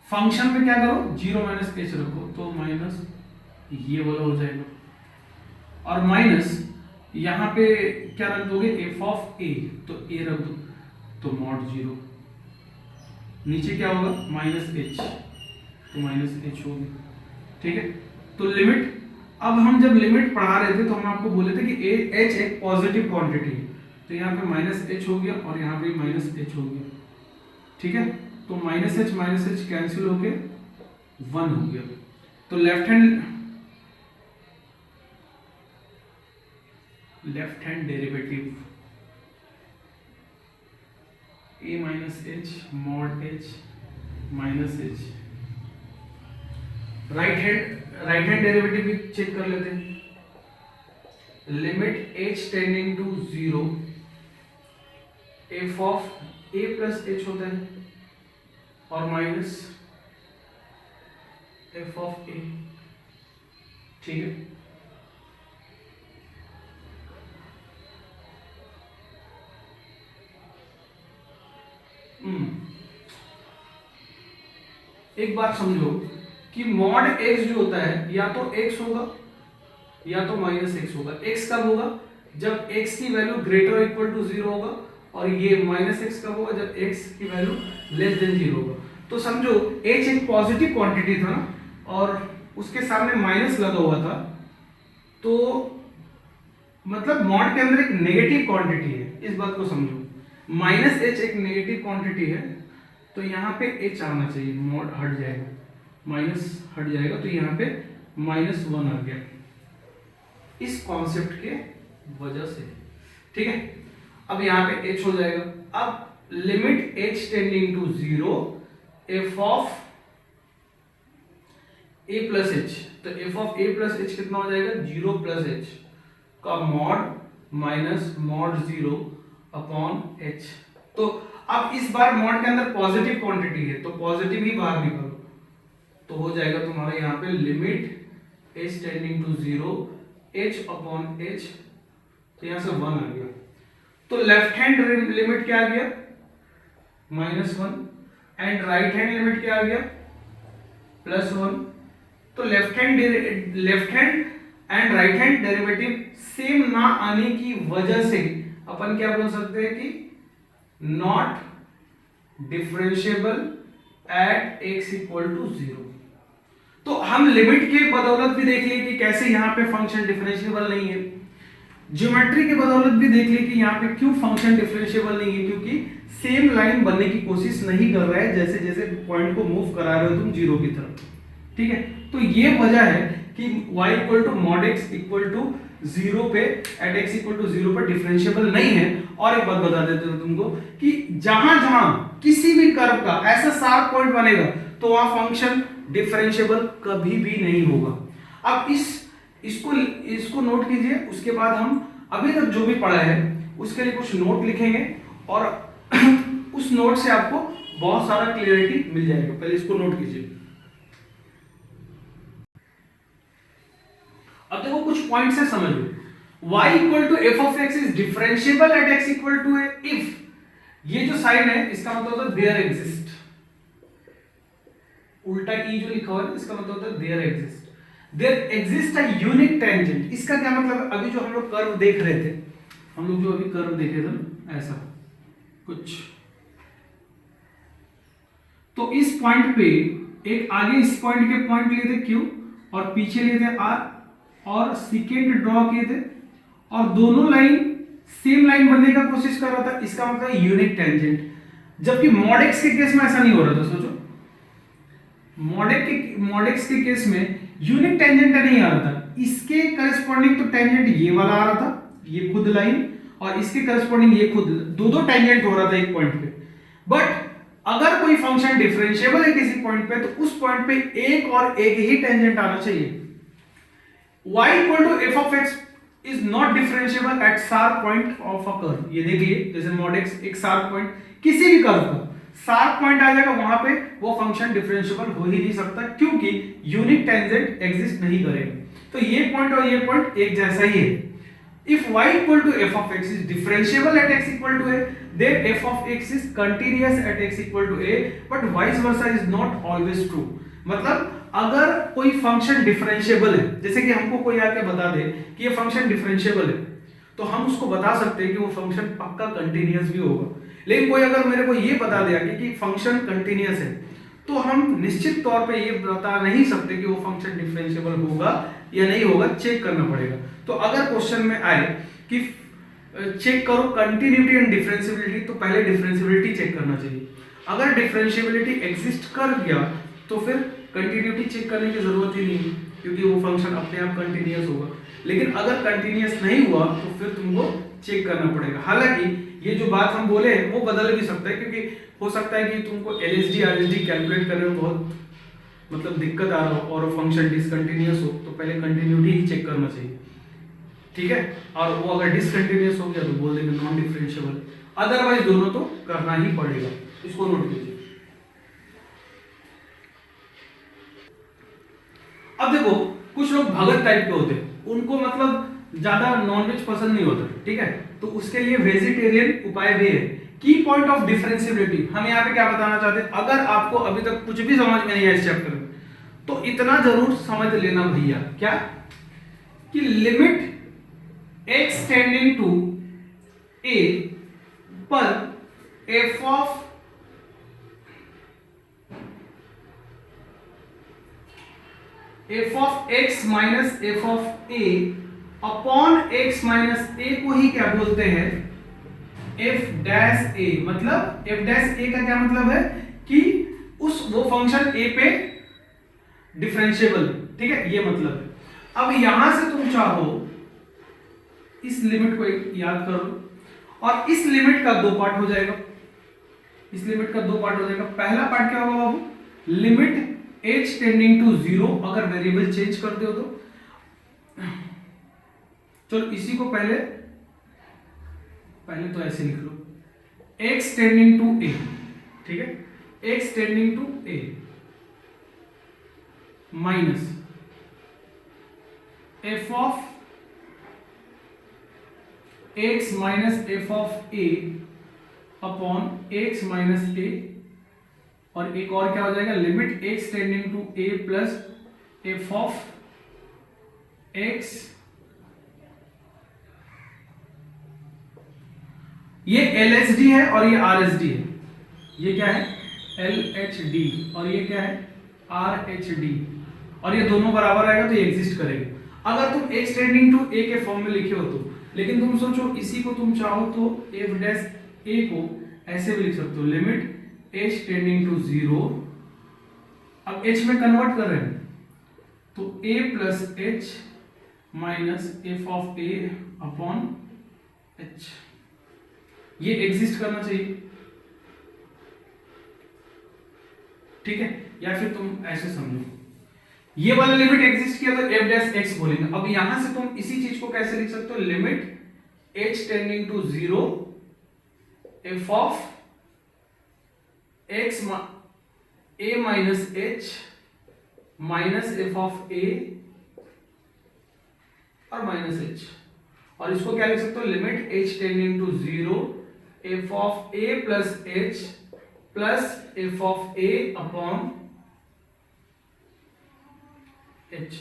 फंक्शन में क्या करो 0 माइनस h रखो, तो माइनस ये वाला हो जाएगा। और माइनस यहाँ पे क्या रख दोगे f ऑफ a, तो a रख दो, तो मॉड 0, नीचे क्या होगा -h, तो -h हो गया। ठीक है। तो लिमिट, अब हम जब लिमिट पढ़ा रहे थे तो हम आपको बोले थे कि h एक पॉजिटिव क्वांटिटी है, तो यहाँ पे -h हो गया और यहाँ पे -h हो गया। ठीक है। तो -h कैंसिल होके 1 हो गया। तो left hand derivative a minus h mod h minus h। Right hand derivative भी चेक कर लेते हैं। Limit h tending to 0 f of a plus h होता है और माइनस f ऑफ a। ठीक है। एक बात समझो कि मॉड x जो होता है या तो x होगा या तो माइनस एक्स होगा। एक्स कब होगा? जब एक्स की वैल्यू ग्रेटर और इक्वल टू जीरो होगा, और ये माइनस एक्स कब होगा? जब एक्स की वैल्यू लेस देन जीरो होगा। तो समझो एच एक पॉजिटिव क्वांटिटी था ना, और उसके सामने माइनस लगा हुआ था, तो मतलब मॉड के अंदर एक नेगेटिव क्वांटिटी है, इस बात को समझो। माइनस एच एक नेगेटिव क्वांटिटी है, तो यहाँ पे एच आना चाहिए, मॉड हट जाएगा, माइनस हट जाएगा, तो यहाँ पे माइनस वन आ गया, इस कॉन्सेप्ट के वजह से। ठीक है, अब यहाँ पे h हो जाएगा। अब limit h tending to zero F of a plus H, तो F of a plus H कितना हो जाएगा? जीरो प्लस एच का mod minus mod zero upon H. तो अब इस बार मॉड के अंदर पॉजिटिव क्वांटिटी है, तो पॉजिटिव ही बाहर निकालो, तो हो जाएगा तुम्हारा यहाँ पे limit h tending to zero h upon h, तो यहां से वन आ गया। तो लेफ्ट हैंड लिमिट क्या आ गया? Minus one, and right hand limit क्या आ गया? Plus one. तो left hand and right hand derivative same ना आने की वजह से अपन क्या बोल सकते हैं कि not differentiable at x equal to zero. तो हम लिमिट के बदौलत भी देख लिए कि कैसे यहाँ पे फंक्शन डिफरेंशिएबल नहीं है, ज्योमेट्री के बदौलत भी देख लिए कि यहाँ पे क्यों फंक्शन डिफरेंशिएबल नहीं है, क्योंकि सेम लाइन बनने की कोशिश नहीं कर रहा है जैसे जैसे पॉइंट को मूव करा रहे हो तुम जीरो की तरफ। ठीक है, तो ये वजह है कि y equal to mod x equal to zero पे at x equal to zero पर डिफरेंशिएबल नहीं है। और एक बात बता देते हैं तुमको कि जहां जहां किसी भी कर्व का ऐसा शार्प पॉइंट बनेगा तो वहां फंक्शन डिफरेंशिएबल कभी भी नहीं होगा। अब इसको नोट कीजिए, उसके बाद हम अभी तक जो भी पढ़ा है उसके लिए कुछ नोट लिखेंगे और उस नोट से आपको बहुत सारा क्लियरिटी मिल जाएगा। पहले इसको नोट कीजिए। अब देखो कुछ पॉइंट्स है, समझ लो। y equal to F of X is differentiable at x equal to A if, ये जो साइन है इसका मतलब होता है देयर एग्जिस्ट, उल्टा ई जो लिखा हुआ है इसका मतलब होता है there exist a unique tangent. इसका क्या मतलब है? अभी जो हम लोग कर्व देख रहे थे, हम लोग जो अभी कर्व देखे थे ऐसा कुछ, तो इस पॉइंट पे एक आगे इस पॉइंट के पॉइंट लिए थे Q और पीछे लिए थे R और सेकेंड ड्रॉ किए थे, और दोनों लाइन सेम लाइन बनने का कोशिश कर रहा था, इसका मतलब यूनिक टेंजेंट। जबकि मॉड एक्स के केस में ऐसा नहीं हो रहा था। सोचो मॉड एक्स के केस में यूनिक टेंजेंट नहीं आ रहा था, इसके करस्पॉन्डिंग तो टेंजेंट ये वाला आ रहा था, ये खुद लाइन, और इसके करस्पॉन्डिंग ये खुद, दो टेंजेंट हो रहा था एक पॉइंट पे। बट अगर कोई फंक्शन डिफरेंशिएबल है किसी पॉइंट पे, तो उस पॉइंट पे एक और एक ही टेंजेंट आना चाहिए। y equal to F of X is not differentiable at sharp point of a curve. ये देखिए, जैसे मॉड एक्स एक शार्प पॉइंट, किसी भी कर्व का शार्प पॉइंट आ जाएगा, वहां पे वो फंक्शन डिफरेंशिएबल हो ही नहीं सकता, क्योंकि यूनिक टेंजेंट एग्जिस्ट नहीं करेगा। तो ये पॉइंट और ये पॉइंट एक जैसा ही है। If y equal to f of x is differentiable at x equal to a, then f of x is continuous at x equal to a, but vice versa is not always true. मतलब अगर कोई function differentiable है, जैसे कि हमको कोई आके बता दे कि ये फंक्शन डिफरेंशिएबल है, तो हम उसको बता सकते हैं कि वो फंक्शन पक्का कंटिन्यूअस भी होगा। लेकिन कोई अगर मेरे को ये बता दिया कि फंक्शन कंटिन्यूअस है, तो हम निश्चित तौर पे ये बता नहीं सकते कि वो फंक्शन डिफरेंशिएबल होगा या नहीं होगा, चेक करना पड़ेगा। तो अगर क्वेश्चन में आए कि चेक करो कंटिन्यूटी एंड डिफरेंशिएबिलिटी, तो पहले डिफरेंशिएबिलिटी चेक करना चाहिए। अगर डिफरेंशिएबिलिटी एग्जिस्ट कर गया तो फिर कंटिन्यूटी चेक करने की जरूरत ही नहीं है, क्योंकि वो फंक्शन अपने आप कंटिन्यूअस होगा। लेकिन अगर कंटिन्यूअस नहीं हुआ तो फिर तुमको चेक करना पड़ेगा। हालांकि ये जो बात हम बोले वो बदल भी सकता है, क्योंकि हो सकता है कि तुमको LSD RSD कैलकुलेट करने में बहुत मतलब दिक्कत आ रहा हो और फंक्शन डिसकंटिन्यूअस हो, तो पहले कंटिन्यूटी ही चेक करना चाहिए। ठीक है, और वो अगर डिसकंटिन्यूअस हो गया तो बोल देंगे नॉन डिफरेंशिएबल, अदरवाइज दोनों तो करना ही पड़ेगा। इसको नोट कीजिए। अब देखो कुछ लोग भगत टाइप के होते हैं, उनको मतलब ज्यादा नॉनवेज पसंद नहीं होता, ठीक है, तो उसके लिए वेजिटेरियन उपाय भी है। की पॉइंट ऑफ डिफरेंशिएबिलिटी हम यहाँ पे क्या बताना चाहते हैं, अगर आपको अभी तक कुछ भी समझ में नहीं आया इस चैप्टर में, तो इतना जरूर समझ लेना भैया, क्या कि limit x tending to a पर f of x minus f of a upon x minus a को ही क्या बोलते हैं, f डैश a। मतलब f डैश a का क्या मतलब है कि वो फंक्शन a पे डिफरेंशिएबल, ठीक है, ये मतलब है। अब यहां से तुम चाहो इस लिमिट को याद करो और इस लिमिट का दो पार्ट हो जाएगा। इस लिमिट का दो पार्ट हो जाएगा। पहला पार्ट क्या होगा बाबू, लिमिट h टेंडिंग टू 0, अगर वेरिएबल चेंज करते हो तो। चलो इसी को पहले तो ऐसे लिख लो, x टेंडिंग टू a, ठीक है, x tending to a minus f of x minus f of a upon x minus a, और एक और क्या हो जाएगा, limit x tending to a plus f of x। ये LHD है और ये RHD है। ये क्या है, LHD, और ये क्या है, RHD, और ये दोनों बराबर आएगा तो ये एग्जिस्ट करेगा। अगर तुम x टेंडिंग टू a के फॉर्म में लिखे हो तो, लेकिन तुम सोचो इसी को तुम चाहो तो f डैश a को ऐसे भी लिख सकते हो, लिमिट h टेंडिंग टू 0। अब h में कन्वर्ट कर रहे हैं तो a plus h minus f of a upon h, ये एग्जिस्ट करना चाहिए, ठीक है। या फिर तुम ऐसे समझो, ये वाला लिमिट एग्जिस्ट किया तो f डैश x बोलेंगे। अब यहां से तुम इसी चीज को कैसे लिख सकते हो, limit h tending to 0 f of x a minus h minus f of a और माइनस h, और इसको क्या लिख सकते हो, limit h tending to 0 f of a plus h plus f of a upon h।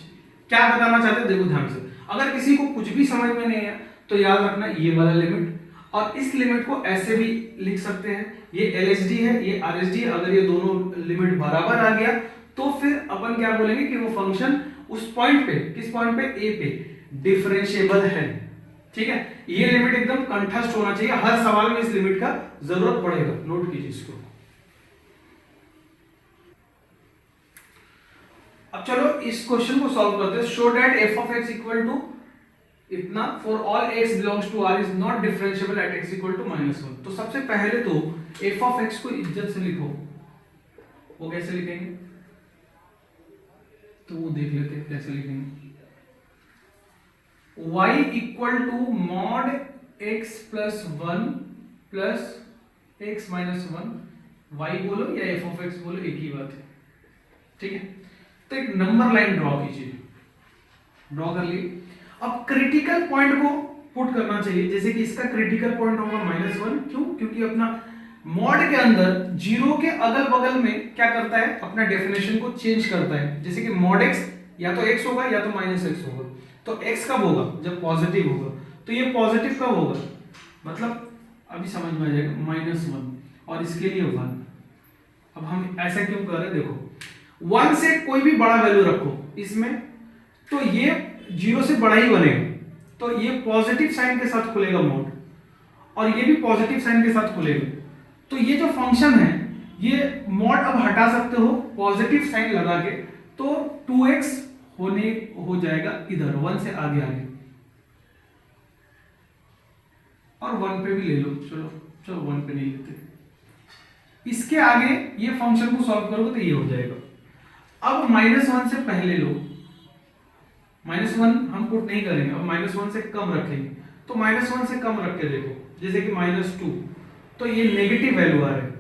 क्या बताना चाहते हैं, देखो ध्यान से, अगर किसी को कुछ भी समझ में नहीं है तो याद रखना ये वाला लिमिट, और इस लिमिट को ऐसे भी लिख सकते हैं, ये LHD है, ये RHD है। अगर ये दोनों लिमिट बराबर आ गया तो फिर अपन क्या बोलेंगे कि वो फंक्शन उस पॉइंट पे, किस पॉइंट पे, A पे डिफरेंशिएबल है, ठीक है। ये लिमिट एकदम कंठस्थ होना चाहिए, हर सवाल में इस लिमिट का जरूरत पड़ेगा, नोट कीजिए इसको। अब चलो इस क्वेश्चन को सॉल्व करते हैं। Show that f of x equal to इतना for all x belongs to r is not differentiable at x equal to -1। तो सबसे पहले तो f ऑफ x को इज्जत से लिखो। वो कैसे लिखेंगे, तो वो देख लेते हैं कैसे लिखेंगे। y equal to mod x plus 1 plus x minus 1, y बोलो या f ऑफ x बोलो, एक ही बात है, ठीक है। तो एक नंबर लाइन ड्रॉ कीजिए, ड्रॉ कर ली। अब क्रिटिकल पॉइंट को पुट करना चाहिए, जैसे कि इसका क्रिटिकल पॉइंट होगा -1, क्यों, क्योंकि अपना मॉड के अंदर 0 के अगल बगल में क्या करता है, अपना डेफिनेशन को चेंज करता है। जैसे कि मॉड x या तो x होगा या तो -x होगा। तो x कब होगा, जब पॉजिटिव होगा। तो ये पॉजिटिव कब होगा, मतलब अभी समझ में आ जाएगा, -1 और इसके लिए 1। अब हम ऐसा क्यों कर रहे हैं, देखो 1 से कोई भी बड़ा वैल्यू रखो इसमें, तो ये 0 से बड़ा ही बनेगा, तो ये पॉजिटिव साइन के साथ खुलेगा मॉड, और ये भी पॉजिटिव साइन के साथ खुलेगा। तो ये जो फंक्शन है, ये मॉड अब हटा सकते हो पॉजिटिव साइन लगा के, तो 2x हो जाएगा इधर 1 से आगे आगे, और 1 पे भी ले लो। चलो 1 पे नहीं लेते, इसके आगे ये फंक्शन को सॉल्व करोगे तो ये हो जाएगा। अब -1 से पहले लो, -1 हम पुट नहीं करेंगे, अब -1 से कम रखेंगे। तो -1 से कम रख के देखो, जैसे कि -2, तो ये नेगेटिव वैल्यू आ रहा है।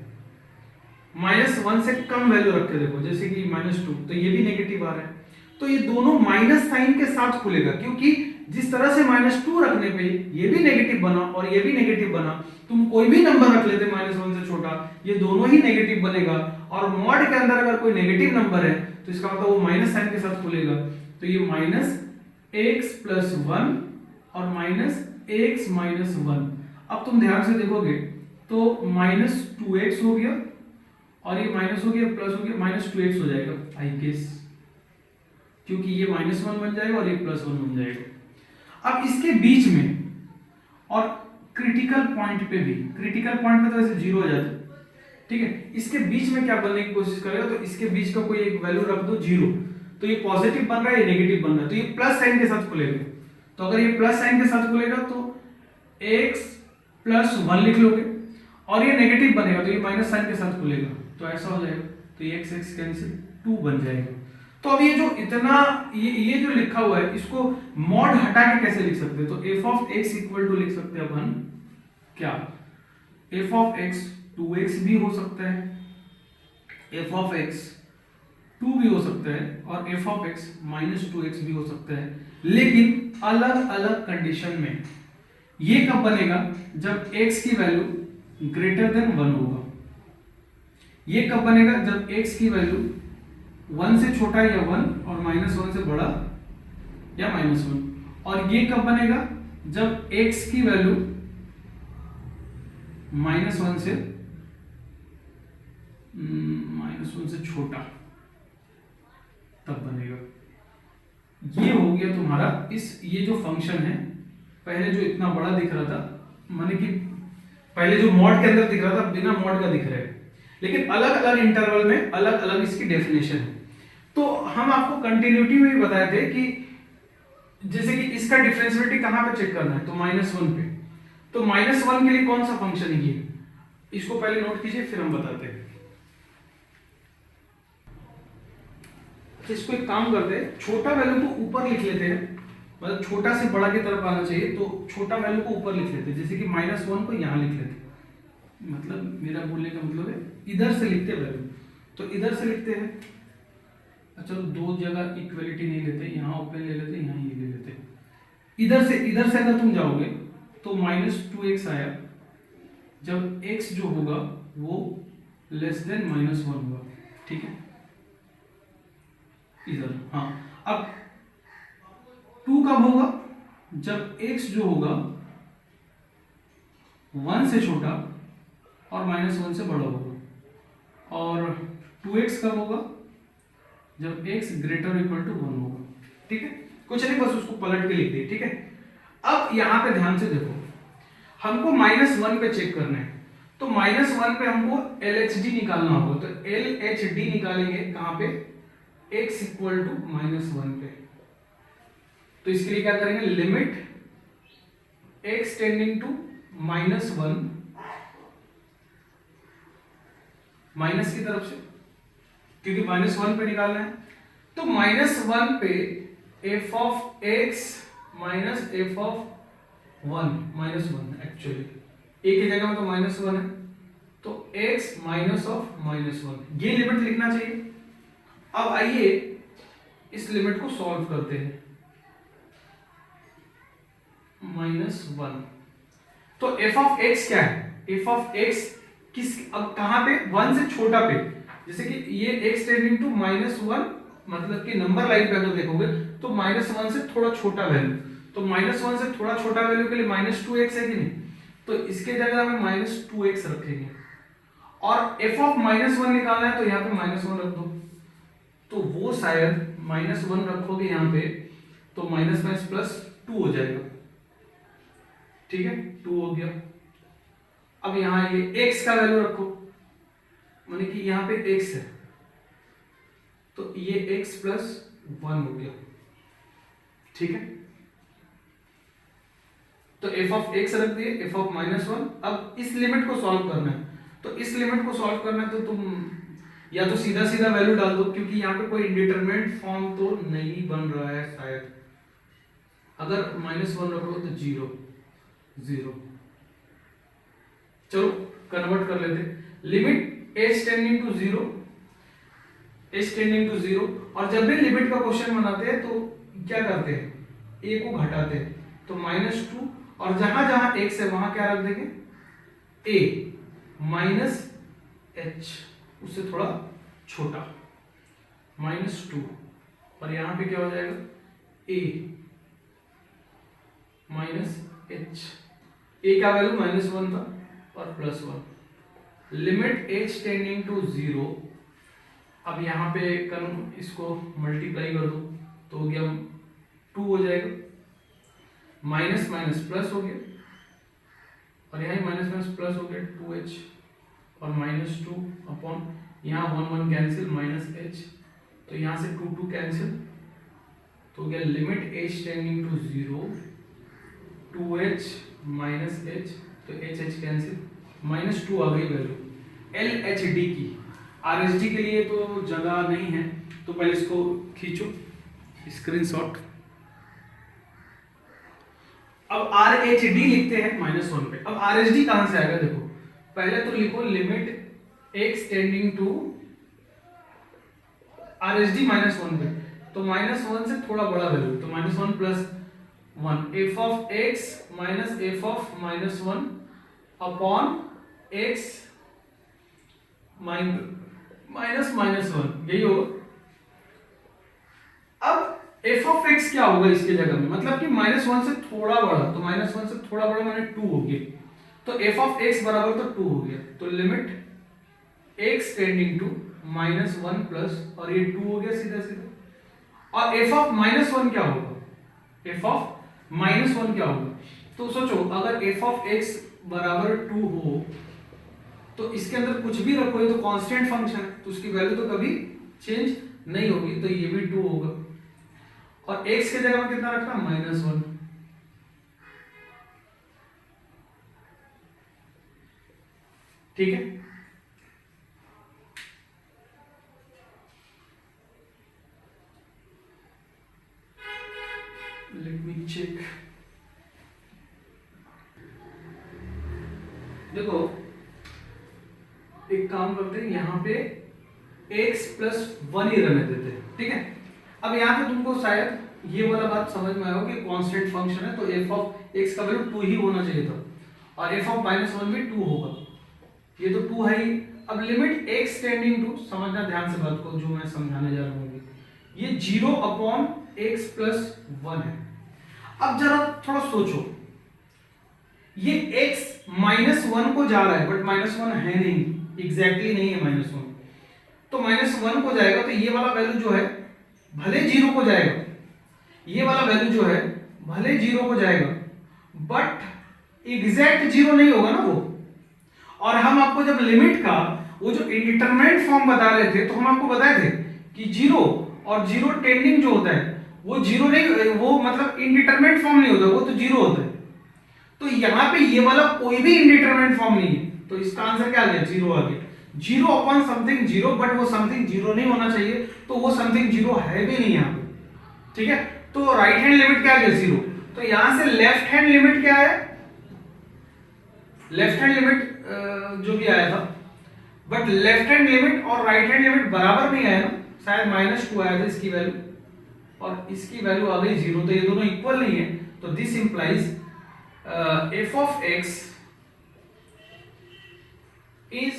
-1 से कम वैल्यू रख के देखो, जैसे कि -2, तो ये भी नेगेटिव आ रहा है। तो ये दोनों माइनस साइन के साथ खुलेगा, क्योंकि जिस तरह से -2 रखने पे ये भी नेगेटिव बना और ये भी नेगेटिव बना, तुम कोई भी नंबर रख लेते -1 से छोटा, ये दोनों ही नेगेटिव बनेगा। और मॉड के अंदर अगर कोई नेगेटिव नंबर है तो इसका मतलब वो माइनस साइन के साथ खुलेगा, तो ये एक्स प्लस वन और माइनस एक्स माइनस वन। अब तुम ध्यान से देखोगे तो माइनस टू एक्स हो गया और ये माइनस हो गया प्लस हो गया, माइनस टू एक्स हो जाएगा आई गेस, क्योंकि ये माइनस वन बन जाएगा और ये प्लस वन बन जाएगा। अब इसके बीच में और क्रिटिकल पॉइंट पे भी, क्रिटिकल पॉइंट पे तो ऐसे जीरो हो जाता है, ठीक है, इसके बीच में क्या बनने की कोशिश करेगा, तो इसके बीच का कोई एक वैल्यू रख दो जीरो, तो ये पॉजिटिव बन रहा है, ये नेगेटिव बन रहा है, तो ये प्लस साइन के साथ खुलेगा। तो अगर ये प्लस साइन के साथ खुलेगा तो x प्लस वन लिख लोगे, और ये नेगेटिव बनेगा तो ये माइनस साइन के साथ खुलेगा, तो ऐसा हो जाएगा, तो ये x x कैंसिल, टू बन जाएगा। तो अब ये जो इतना ये जो लिखा हुआ है इसको मॉड हटा के कैसे लिख सकते हैं, तो f of x equal to लिख सकते हैं अपन क्या, f ऑफ x 2x भी हो सकता है, f ऑफ x 2 भी हो सकता है, और f of x minus 2x भी हो सकता है, लेकिन अलग अलग कंडीशन में। ये कब बनेगा, जब x की वैल्यू ग्रेटर देन 1 होगा। ये कब बनेगा, जब x की वैल्यू 1 से छोटा या 1 और माइनस 1 से बड़ा या माइनस 1। और ये कब बनेगा, जब x की वैल्यू माइनस 1 से छोटा, तब बनेगा। ये हो गया तुम्हारा ये जो फंक्शन है, पहले जो इतना बड़ा दिख रहा था, माने कि पहले जो मॉड के अंदर दिख रहा था बिना मॉड का दिख रहा है, लेकिन अलग अलग इंटरवल में अलग अलग इसकी डेफिनेशन है। तो हम आपको कंटिन्यूटी में भी बताए थे कि जैसे कि इसका डिफरेंशिएबिलिटी कहां पे चेक करना है, तो माइनस वन पे। तो माइनस वन के लिए कौन सा फंक्शन है ये, इसको पहले नोट कीजिए फिर हम बताते हैं। इसको एक काम करते हैं, छोटा वैल्यू को ऊपर लिख लेते हैं, मतलब छोटा से बड़ा की तरफ आना चाहिए, तो छोटा वैल्यू को ऊपर लिख लेते हैं, जैसे कि माइनस वन को यहां लिख लेते हैं, मतलब मेरा बोलने का मतलब है इधर से लिखते हैं वैल्यू, तो इधर से लिखते हैं। अच्छा, दो जगह इक्वलिटी नहीं लेते, यहाँ ओपन ले लेते, यहाँ ये ले लेते। इधर से अगर तुम जाओगे तो माइनस टू एक्स आया, जब x जो होगा वो लेस देन माइनस वन होगा, ठीक है, इधर। हाँ, अब 2 कब होगा, जब x जो होगा 1 से छोटा और माइनस 1 से बड़ा होगा, और 2x कब होगा, जब x ग्रेटर इक्वल टू 1 होगा, ठीक है। कुछ नहीं, बस उसको पलट के लिख दिए, ठीक है। अब यहां पे ध्यान से देखो, हमको माइनस वन पे चेक करना है, तो माइनस वन पे हमको LHD निकालना होगा, तो LHD निकालेंगे कहां पे, x equal to minus one पे। तो इसके लिए क्या करेंगे, limit x tending to minus one, minus की तरफ से, क्योंकि माइनस वन पे निकालना है, तो माइनस वन पे f of x minus F of one, minus one actually एक ही जगह में तो माइनस वन है, तो x minus of minus one, ये लिमिट लिखना चाहिए। अब आइए इस लिमिट को सॉल्व करते हैं, माइनस वन, तो f ऑफ x क्या है, f ऑफ x किस, अब कहां पे, 1 से छोटा पे, जैसे कि ये x tending to minus one, मतलब कि नंबर लाइन पे अगर देखोगे तो माइनस वन से थोड़ा छोटा वैल्यू, तो माइनस वन से थोड़ा छोटा वैल्यू के लिए माइनस टू एक्स है कि नहीं, तो इसके जगह में माइनस टू एक्स रखेंगे, और f ऑफ माइनस वन निकालना है तो यहाँ पे माइनस वन रख दो, तो वो शायद माइनस वन रखोगे यहाँ पे तो माइनस माइनस प्लस टू हो जाएगा, ठीक है, टू हो गया। अब यहाँ ये x का वैल्यू रखो, माने कि यहाँ पे x है, तो ये x प्लस वन हो गया, ठीक है। तो f ऑफ x रख दिए, f ऑफ माइनस वन। अब इस लिमिट को सॉल्व करना है, तो इस लिमिट को सॉल्व करना है तो तुम या तो सीधा सीधा वैल्यू डाल दो, क्योंकि यहाँ पे कोई इंडिटरमिनेट फॉर्म तो नहीं बन रहा है शायद, अगर माइनस वन रखो तो जीरो जीरो, चलो कन्वर्ट कर लेते, limit h tending to zero, h tending to zero. और जब भी लिमिट का क्वेश्चन बनाते हैं तो क्या करते हैं, a को घटाते हैं, तो माइनस टू, और जहां जहां x है वहां क्या रख देंगे, a माइनस h, उससे थोड़ा छोटा, माइनस टू, और यहां पे क्या हो जाएगा, a माइनस एच, ए का वैल्यू -1 था और +1, लिमिट एच टेंडिंग टू 0। अब यहाँ पे इसको मल्टीप्लाई कर दो तो हो गया 2 हो जाएगा, माइनस माइनस प्लस हो गया और यहाँ माइनस माइनस प्लस हो गया 2h और -2 अपॉन यहाँ 1 1 कैंसिल -h, तो यहाँ से 2 2 कैंसिल, तो हो गया limit h tending to 0 2h -h, तो h कैंसिल, -2 आ गई वैल्यू LHD की। RHD के लिए तो जगह नहीं है, तो पहले इसको खींचो स्क्रीनशॉट। अब RHD लिखते हैं -1 पे। अब RHD कहां से आएगा देखो, पहले तो लिखो limit x tending to RHD -1 पे, तो -1 से थोड़ा बड़ा वैल्यू, तो -1 + 1 f of x minus f of -1 upon x minus -1, यही होगा। अब f ऑफ x क्या होगा इसके जगह में, मतलब कि -1 से थोड़ा बड़ा, तो -1 से थोड़ा बड़ा माने 2 हो गया, तो f ऑफ x बराबर तो 2 हो गया, तो limit x tending to -1 plus, और ये 2 हो गया सीधा सीधा। और f ऑफ -1 क्या होगा, f ऑफ -1 क्या होगा, तो सोचो अगर f ऑफ x बराबर 2 हो तो इसके अंदर कुछ भी रखो, ये तो कांस्टेंट फंक्शन है, तो उसकी वैल्यू तो कभी चेंज नहीं होगी, तो ये भी 2 होगा। और x के जगह में कितना रखना, -1, ठीक है। लेट मी चेक, देखो एक काम करते हैं, यहाँ पे x + 1 ही रहने देते हैं, ठीक है। अब यहाँ पे तुमको शायद ये वाला बात समझ में आया कि कांस्टेंट फंक्शन है, तो f ऑफ x का वैल्यू 2 ही होना चाहिए था, और f ऑफ -1 भी 2 होगा, ये तो 2 है ही। अब लिमिट x टेंडिंग टू, समझना ध्यान से बात को जो मैं समझाने जा रहा हूँ, ये 0 अपॉन x + 1 है। अब जरा थोड़ा सोचो, ये x -1 को जा रहा है, बट -1 है नहीं, एग्जैक्टली नहीं है -1, तो -1 को जाएगा, तो ये वाला वैल्यू जो है भले 0 को जाएगा, ये वाला वैल्यू जो है भले 0 को जाएगा, बट एग्जैक्ट 0 नहीं होगा ना वो। और हम आपको जब लिमिट का वो जो इंडिटरमिनेट फॉर्म बता रहे थे, तो हम आपको बताए थे कि 0 और 0 टेंडिंग जो होता है वो 0 नहीं, वो मतलब इंडिटरमिनेट फॉर्म नहीं होता, वो तो 0 होता है। तो यहाँ पे ये वाला कोई भी इंडिटरमिनेट फॉर्म नहीं है, तो इसका आंसर क्या आ गया, 0 आ गया। 0 अपॉन समथिंग 0, बट वो समथिंग 0 नहीं होना चाहिए, तो वो समथिंग 0 है भी नहीं यहाँ पे, ठीक है। तो राइट हैंड लिमिट क्या आ गया, 0। तो यहां से लेफ्ट हैंड लिमिट क्या है, लेफ्ट हैंड लिमिट जो भी आया था, बट लेफ्ट हैंड लिमिट और राइट हैंड लिमिट बराबर नहीं आया ना, शायद -2 आया था इसकी वैल्यू, और इसकी वैल्यू आ गई 0, तो ये दोनों इक्वल नहीं है, तो this implies f of x is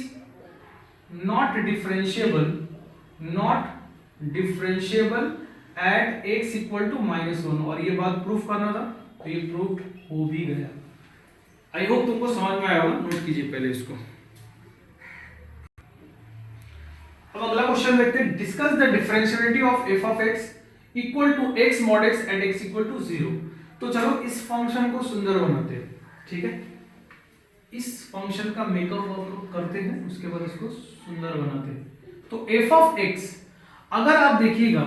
not differentiable at x equal to -1, और ये बात प्रूफ करना था, तो ये प्रूफ हो भी गया। आई होप तुमको समझ में आया होगा, नोट कीजिए पहले इसको। अब अगला क्वेश्चन देखते हैं, discuss the differentiality of f of x equal to x mod x at x equal to 0। तो चलो इस फंक्शन को सुंदर बनाते हैं, ठीक है। इस फंक्शन का मेकअप करते हैं, उसके बाद इसको सुंदर बनाते हैं। तो f of x, अगर आप देखिएगा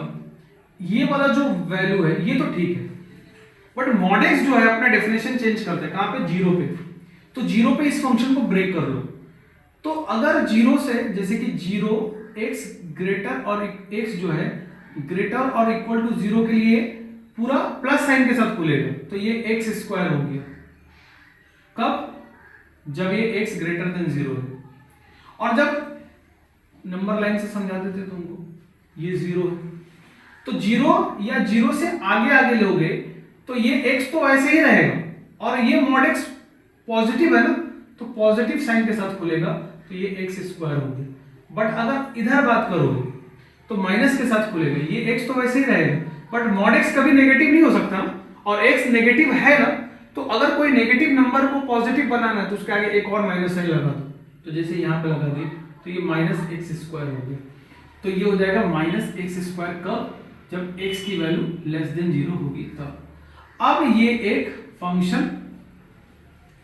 ये वाला जो वैल्यू है ये तो ठीक है, बट mod x जो है अपना डेफिनेशन चेंज करता है, कहां पे, 0 पे। तो 0 पे इस फंक्शन को ब्रेक कर लो, तो अगर 0 से, जैसे कि 0 x ग्रेटर और x जो है ग्रेटर और इक्वल टू 0 के लिए पूरा प्लस साइन के साथ खुलेगा, तो ये x² हो गया। कब, जब ये x ग्रेटर देन 0 है, और जब नंबर लाइन से समझा देते तुमको, ये 0 है, तो 0 या 0 से आगे आगे लोगे तो ये x तो ऐसे ही रहेगा, और ये mod x पॉजिटिव है ना, तो पॉजिटिव साइन के साथ खुलेगा, तो ये x² हो गया। बट अगर इधर बात करोगे तो माइनस के साथ खुलेगा, ये x तो वैसे ही रहेगा, बट mod x कभी नेगेटिव नहीं हो सकता, और x नेगेटिव है ना, तो अगर कोई नेगेटिव नंबर को पॉजिटिव बनाना है तो उसके आगे एक और माइनस साइन लगा दो, तो जैसे यहाँ पे लगा दिए तो ये माइनस एक्स स्क्वायर हो गया। तो ये हो जाएगा माइनस एक्स स्क्वायर कब, जब x की वैल्यू लेस देन 0 होगी तब। अब ये एक फंक्शन,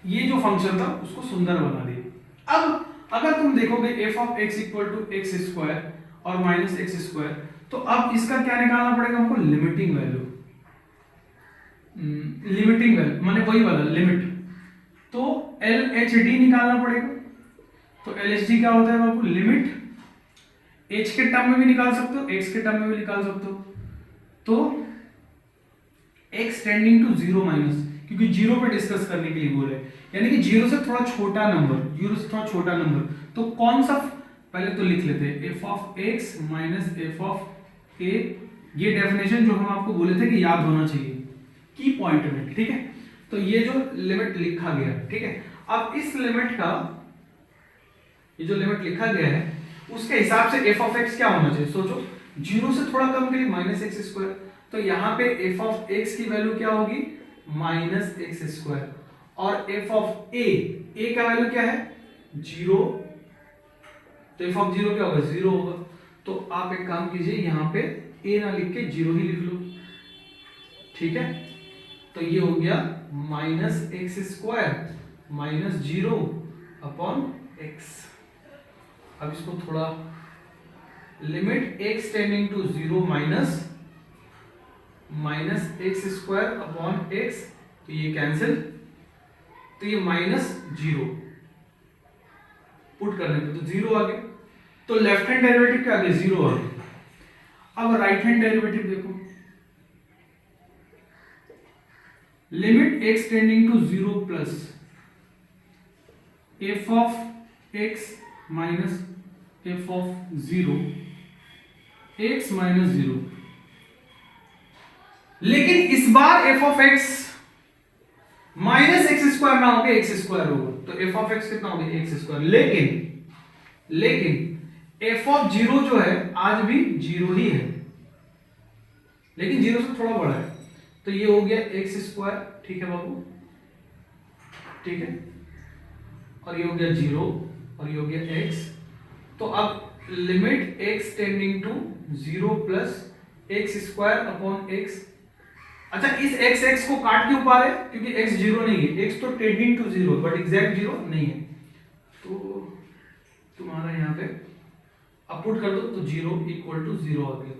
ये जो फंक्शन था उसको सुंदर बना दिया। अब अगर तुम देखोगे f of x equal to X square और माइनस एक्स स्क्वायर, तो अब इसका क्या निकालना पड़ेगा हमको, लिमिटिंग वैल्यू। लिमिटिंग वैल्यू माने वही वाला लिमिट, तो LHD निकालना पड़ेगा। तो LHD क्या होता है बाबू, लिमिट h के टर्म में भी निकाल सकते हो, x के टर्म में भी निकाल सकते हो। तो x टेंडिंग टू 0 माइनस, क्योंकि 0 पे डिस्कस करने के लिए बोल रहे हैं, यानी कि 0 से थोड़ा छोटा नंबर, 0 से थोड़ा छोटा नंबर। तो कौन सा, पहले तो लिख लेते हैं f of x minus f of a। ये डेफिनेशन जो हम आपको बोले थे कि याद होना चाहिए की पॉइंट में, ठीक है। तो ये जो लिमिट लिखा गया, ठीक है। अब इस लिमिट का, ये जो लिमिट लिखा गया है उसके हिसाब से f ऑफ x क्या होना चाहिए, सोचो। 0 से थोड़ा कम के लिए माइनस एक्स स्क्वायर, तो यहाँ पे f ऑफ x की वैल्यू क्या होगी, माइनस एक्स स्क्वायर। और f ऑफ a का वैल्यू क्या है, 0, तो f ऑफ 0 क्या होगा, 0 होगा। तो आप एक काम कीजिए, यहाँ पे a ना लिख के 0 ही लिख लो, ठीक है। तो ये हो गया minus X square minus 0 upon x। अब इसको थोड़ा, limit x tending to 0 minus X square upon x, तो ये कैंसिल, तो ये माइनस 0 पुट करने पे तो 0 आ गया। तो लेफ्ट हैंड डेरिवेटिव के आगे 0 आ गया। अब राइट हैंड डेरिवेटिव देखो, limit x tending to 0 plus f of x minus f of 0 x minus 0। लेकिन इस बार f of x minus X square ना होगा, एक्स स्क्वायर होगा। तो f ऑफ x कितना होगा, एक्स स्क्वायर। लेकिन f ऑफ 0 जो है आज भी 0 ही है, लेकिन 0 से थोड़ा बड़ा है, तो ये हो गया एक्स स्क्वायर, ठीक है बाबू, ठीक है। और ये हो गया 0 और ये हो गया x। तो अब limit x tending to 0 plus X square upon x। अच्छा, इस x को काट क्यों पा रहे, क्योंकि x 0 नहीं है, x तो टेंडिंग टू 0 बट एग्जैक्ट 0 नहीं है। तो तुम्हारा यहाँ पे अपपुट कर दो तो 0 इक्वल टू 0 आ गया।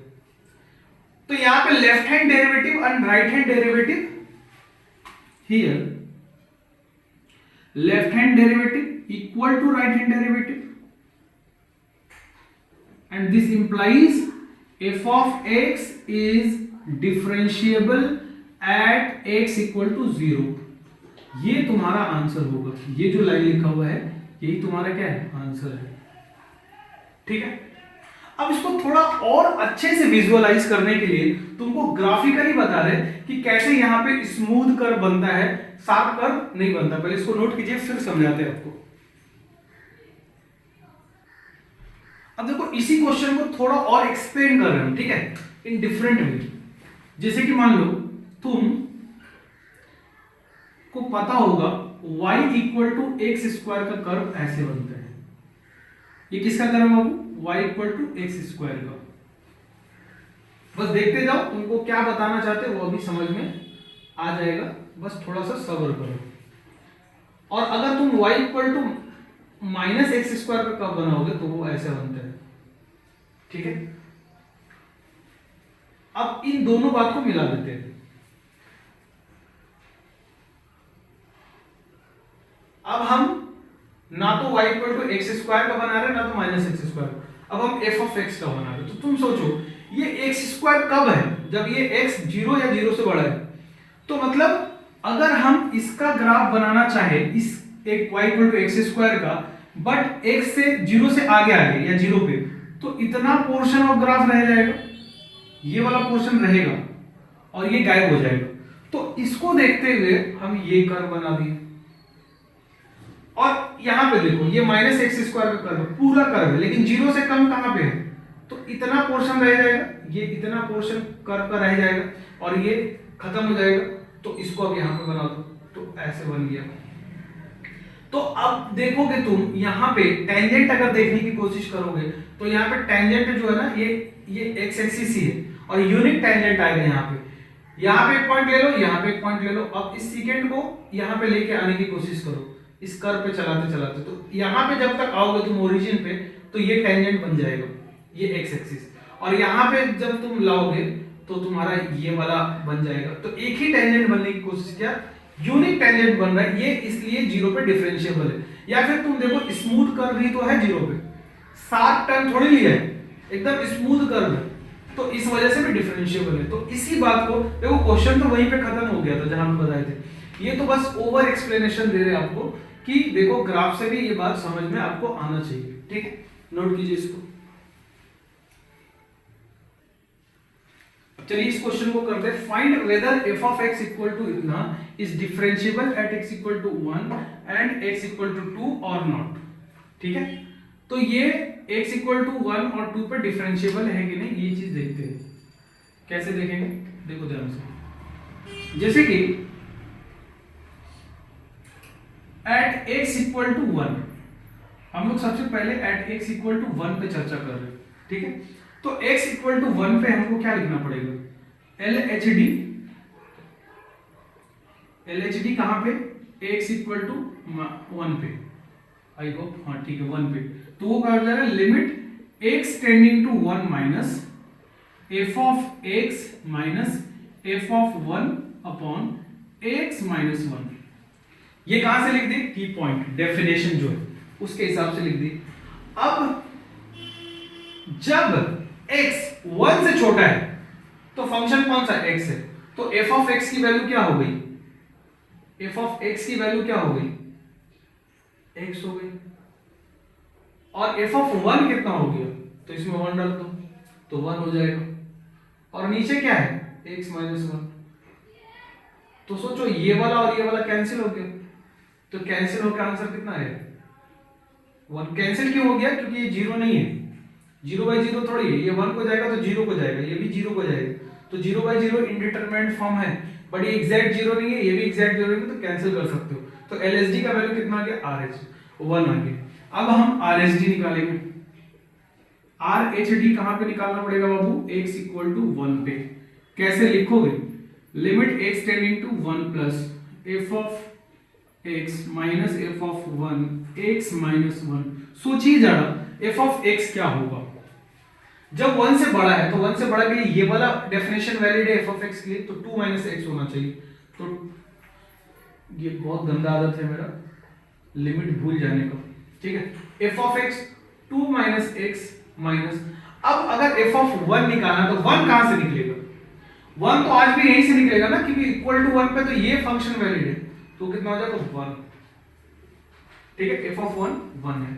तो यहाँ पे left hand derivative and right hand derivative, here left hand derivative equal to right hand derivative, and this implies f of x is differentiable at x equal to 0। ये तुम्हारा आंसर होगा, ये जो लाइन लिखा हुआ है यही तुम्हारा क्या है, आंसर है, ठीक है। अब इसको थोड़ा और अच्छे से विजुअलाइज करने के लिए तुमको ग्राफिकली बता रहे कि कैसे यहाँ पे स्मूथ कर्व बनता है, शार्प कर्व नहीं बनता। पहले इसको नोट कीजिए फिर समझाते हैं आपको। अब देखो, इसी क्वेश्चन को थोड़ा और एक्सप्लेन कर रहे हैं, ठीक है, इन डिफरेंट वे। जैसे कि मान लो तुम को पता होगा y equal to X square का कर्व ऐसे बनता है। ये किसका कर्व है बाबू, y equal to X square का। बस देखते जाओ, तुमको क्या बताना चाहते हो वो अभी समझ में आ जाएगा, बस थोड़ा सा सब्र करो। और अगर तुम y equal to minus X square का कर्व बनाओगे तो वो ऐसे बनता है, ठीक है। अब इन दोनों बात को मिला देते हैं। अब हम ना तो y equal to X square का बना रहे हैं ना तो माइनस एक्स स्क्वायर। अब हम f ऑफ x का बना रहे हैं। तो तुम सोचो ये एक्स स्क्वायर कब है, जब ये x 0 या 0 से बड़ा है। तो मतलब अगर हम इसका ग्राफ बनाना चाहे, इस एक y equal to X square का, बट x से 0 से आगे या 0 पे, तो इतना पोर्शन ऑफ ग्राफ रह जाएगा, ये वाला पोर्शन रहेगा और ये गायब हो जाएगा। तो इसको देखते हुए हम ये कर्व बना दिए। और यहां पे देखो ये माइनस एक्स स्क्वायर का कर्व पूरा कर्व है, लेकिन 0 से कम कहां पे है, तो इतना पोर्शन रह जाएगा, ये इतना पोर्शन कर्व का रह जाएगा और ये खत्म हो जाएगा। तो इसको अब यहां पे बना दो, तो ऐसे बन गया। तो अब देखोगे तुम यहाँ पे टेंजेंट अगर देखने की कोशिश करोगे तो यहाँ पे टेंजेंट जो है ना ये एक्स एक्सिस ही है और यूनिक टेंजेंट आएगा यहाँ पे एक पॉइंट ले लो, यहाँ पे एक पॉइंट ले लो। अब इस सेकेंड को यहाँ पे लेके आने की कोशिश करो इस कर्व पे चलाते चलाते, तो यहाँ पे जब तक आओगे तुम ओरिजिन पे तो ये टेंजेंट बन जाएगा, ये एक्स एक्सिस, और यहाँ पे जब तुम लाओगे तो तुम्हारा ये वाला बन जाएगा। तो एक ही टेंजेंट बनने की कोशिश किया, यूनिक टेंजेंट बन रहा है ये, इसलिए जीरो पे डिफरेंशिएबल है। या फिर तुम देखो स्मूथ कर्व ही तो है जीरो पे, शार्प टर्न थोड़ी लिया है, एकदम स्मूथ कर्व है, तो इस वजह से भी डिफरेंशिएबल है। तो इसी बात को देखो, क्वेश्चन तो वहीं पे खत्म हो गया था जहां हम बताए थे। ये तो बस ओवर एक्सप्लेनेशन दे रहे हैं आपको कि देखो ग्राफ से भी ये बात समझ में आपको आना चाहिए, ठीक है, नोट कीजिए इसको। चलिए इस क्वेश्चन को करते हैं, find whether f of x equal to इतना is differentiable at x equal to 1 and x equal to 2 or not. ठीक है, तो ये x इक्वल टू 1 और 2 पर डिफरेंशिएबल है कि नहीं, ये चीज देखते हैं। कैसे देखेंगे, देखो ध्यान से, जैसे कि एट x इक्वल टू 1, हम लोग सबसे पहले एट x इक्वल टू 1 पे चर्चा कर रहे हैं, ठीक है। तो x इक्वल टू 1 पे हमको क्या लिखना पड़ेगा, LHD कहां पे, x इक्वल टू 1 पे, आई होप, हाँ ठीक है 1 पे। तो वो क्या हो जाएगा, limit x tending to 1 minus f of x minus f of 1 upon x minus 1। ये कहां से लिख दी, की पॉइंट डेफिनेशन जो है उसके हिसाब से लिख दी। अब जब x 1 से छोटा है तो फंक्शन कौन सा x है, तो f ऑफ x की वैल्यू क्या हो गई, f ऑफ x की वैल्यू क्या हो गई, x हो गई, और f ऑफ 1 कितना हो गया, तो इसमें 1 डाल दो तो 1 हो जाएगा, और नीचे क्या है x माइनस 1। तो सोचो ये वाला और ये वाला कैंसिल हो गया, तो कैंसिल होकर आंसर कितना है 1। कैंसिल क्यों हो गया, क्योंकि ये जीरो नहीं है, 0/0 थोड़ी है, ये 1 को जाएगा तो 0 को जाएगा, ये भी 0 को जाएगा, तो 0/0 इंडिटरमिनेट फॉर्म है, बट ये एग्जैक्ट 0 नहीं है, ये भी एग्जैक्ट 0 नहीं है, तो कैंसिल कर सकते हो। तो LHD का वैल्यू कितना आ गया, RH 1 आ गया। अब हम RHD निकालेंगे। RHD कहां पे निकालना पड़ेगा बाबू, x इक्वल टू 1 पे। कैसे लिखोगे, limit x tending to 1 plus f of x minus f of 1 x minus 1। सोचिए जरा f ऑफ x क्या होगा, जब 1 से बड़ा है तो 1 से बड़ा के लिए ये वाला डेफिनेशन वैलिड है f ऑफ x के लिए, तो 2 माइनस x होना चाहिए। तो ये बहुत गंदा आदत है मेरा, लिमिट भूल जाने का, ठीक है। f of x 2 minus x minus, अब अगर f ऑफ 1 निकालना तो 1 कहां से निकलेगा, 1 तो आज भी यहीं से निकलेगा ना, क्योंकि इक्वल टू 1 पे तो ये फंक्शन वैलिड है, तो कितना हो जाएगा 1, ठीक है। f ऑफ 1 है।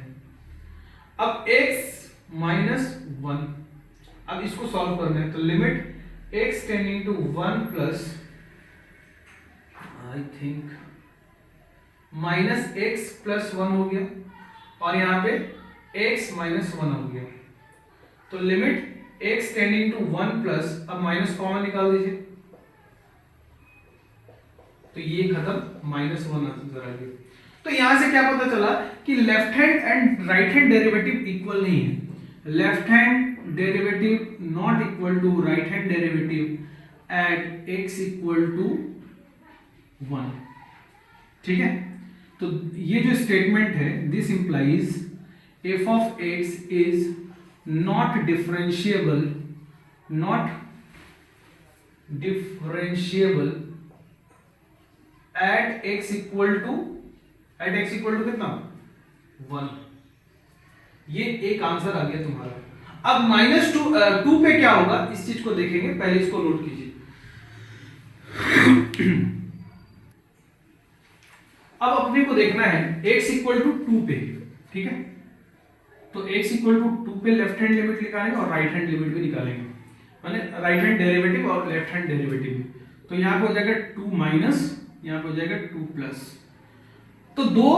अब x माइनस 1, अब इसको सॉल्व करना है, तो limit x tending to 1 plus I think minus x plus 1 हो गया, और यहां पे x माइनस 1 हो गया, तो limit x tending to 1 plus, अब माइनस कॉमन निकाल दीजिए, तो ये खत्म, माइनस 1 नजर आ गया। तो यहां से क्या पता चला कि left hand and right hand derivative equal नहीं है, left hand derivative not equal to right hand derivative at x equal to 1, ठीक है। तो ये जो स्टेटमेंट है, this implies f of x is not differentiable at x equal to कितना 1। ये एक आंसर आ गया तुम्हारा। अब माइनस 2 पे क्या होगा, इस चीज को देखेंगे, पहले इसको नोट कीजिए। अब अपने को देखना है x इक्वल टू 2 पे, ठीक है। तो x इक्वल टू 2 पे लेफ्ट हैंड लिमिट निकालेंगे और राइट हैंड लिमिट भी निकालेंगे, माने राइट हैंड डेरिवेटिव और लेफ्ट हैंड डेरिवेटिव भी। तो यहां पे हो जाएगा 2 माइनस, यहां पे हो जाएगा 2 प्लस। तो 2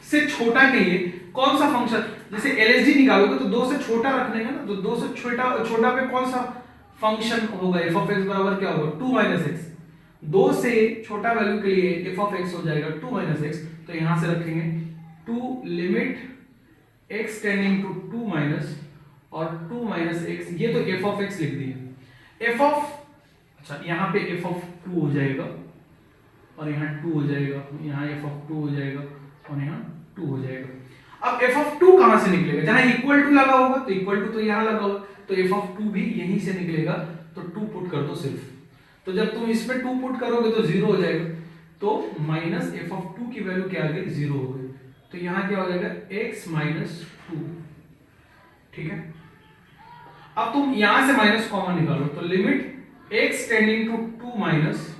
से छोटा के लिए कौन सा फंक्शन, जैसे LHD निकालोगे तो 2 से छोटा रखने का ना, तो 2 से छोटा पे कौन सा फंक्शन होगा, f ऑफ x बराबर क्या होगा 2 माइनस x। 2 से छोटा वैल्यू के लिए एफ ऑफ एक्स हो जाएगा 2 माइनस एक्स, तो यहां से रखेंगे 2 limit X tending to 2 minus और 2 माइनस एक्स, ये तो एफ ऑफ एक्स लिख दिए। एफ ऑफ, अच्छा यहाँ पे एफ ऑफ 2 हो जाएगा और यहाँ 2 हो जाएगा, यहाँ एफ ऑफ 2 हो जाएगा और यहाँ 2 हो जाएगा। अब एफ ऑफ 2 कहां से निकलेगा? जहां इक्वल टू लगा होगा, तो इक्वल टू तो यहाँ लगा होगा, तो एफ ऑफ 2 भी यहीं से निकलेगा, तो 2 पुट कर दो सिर्फ। तो जब तुम इसमें 2 पुट करोगे तो 0 हो जाएगा, तो माइनस एफ ऑफ 2 की वैल्यू क्या आ गई? 0 हो गई। तो यहाँ क्या हो जाएगा? x minus 2। ठीक है, अब तुम यहां से माइनस कॉमन निकालो, तो limit x tending to 2 minus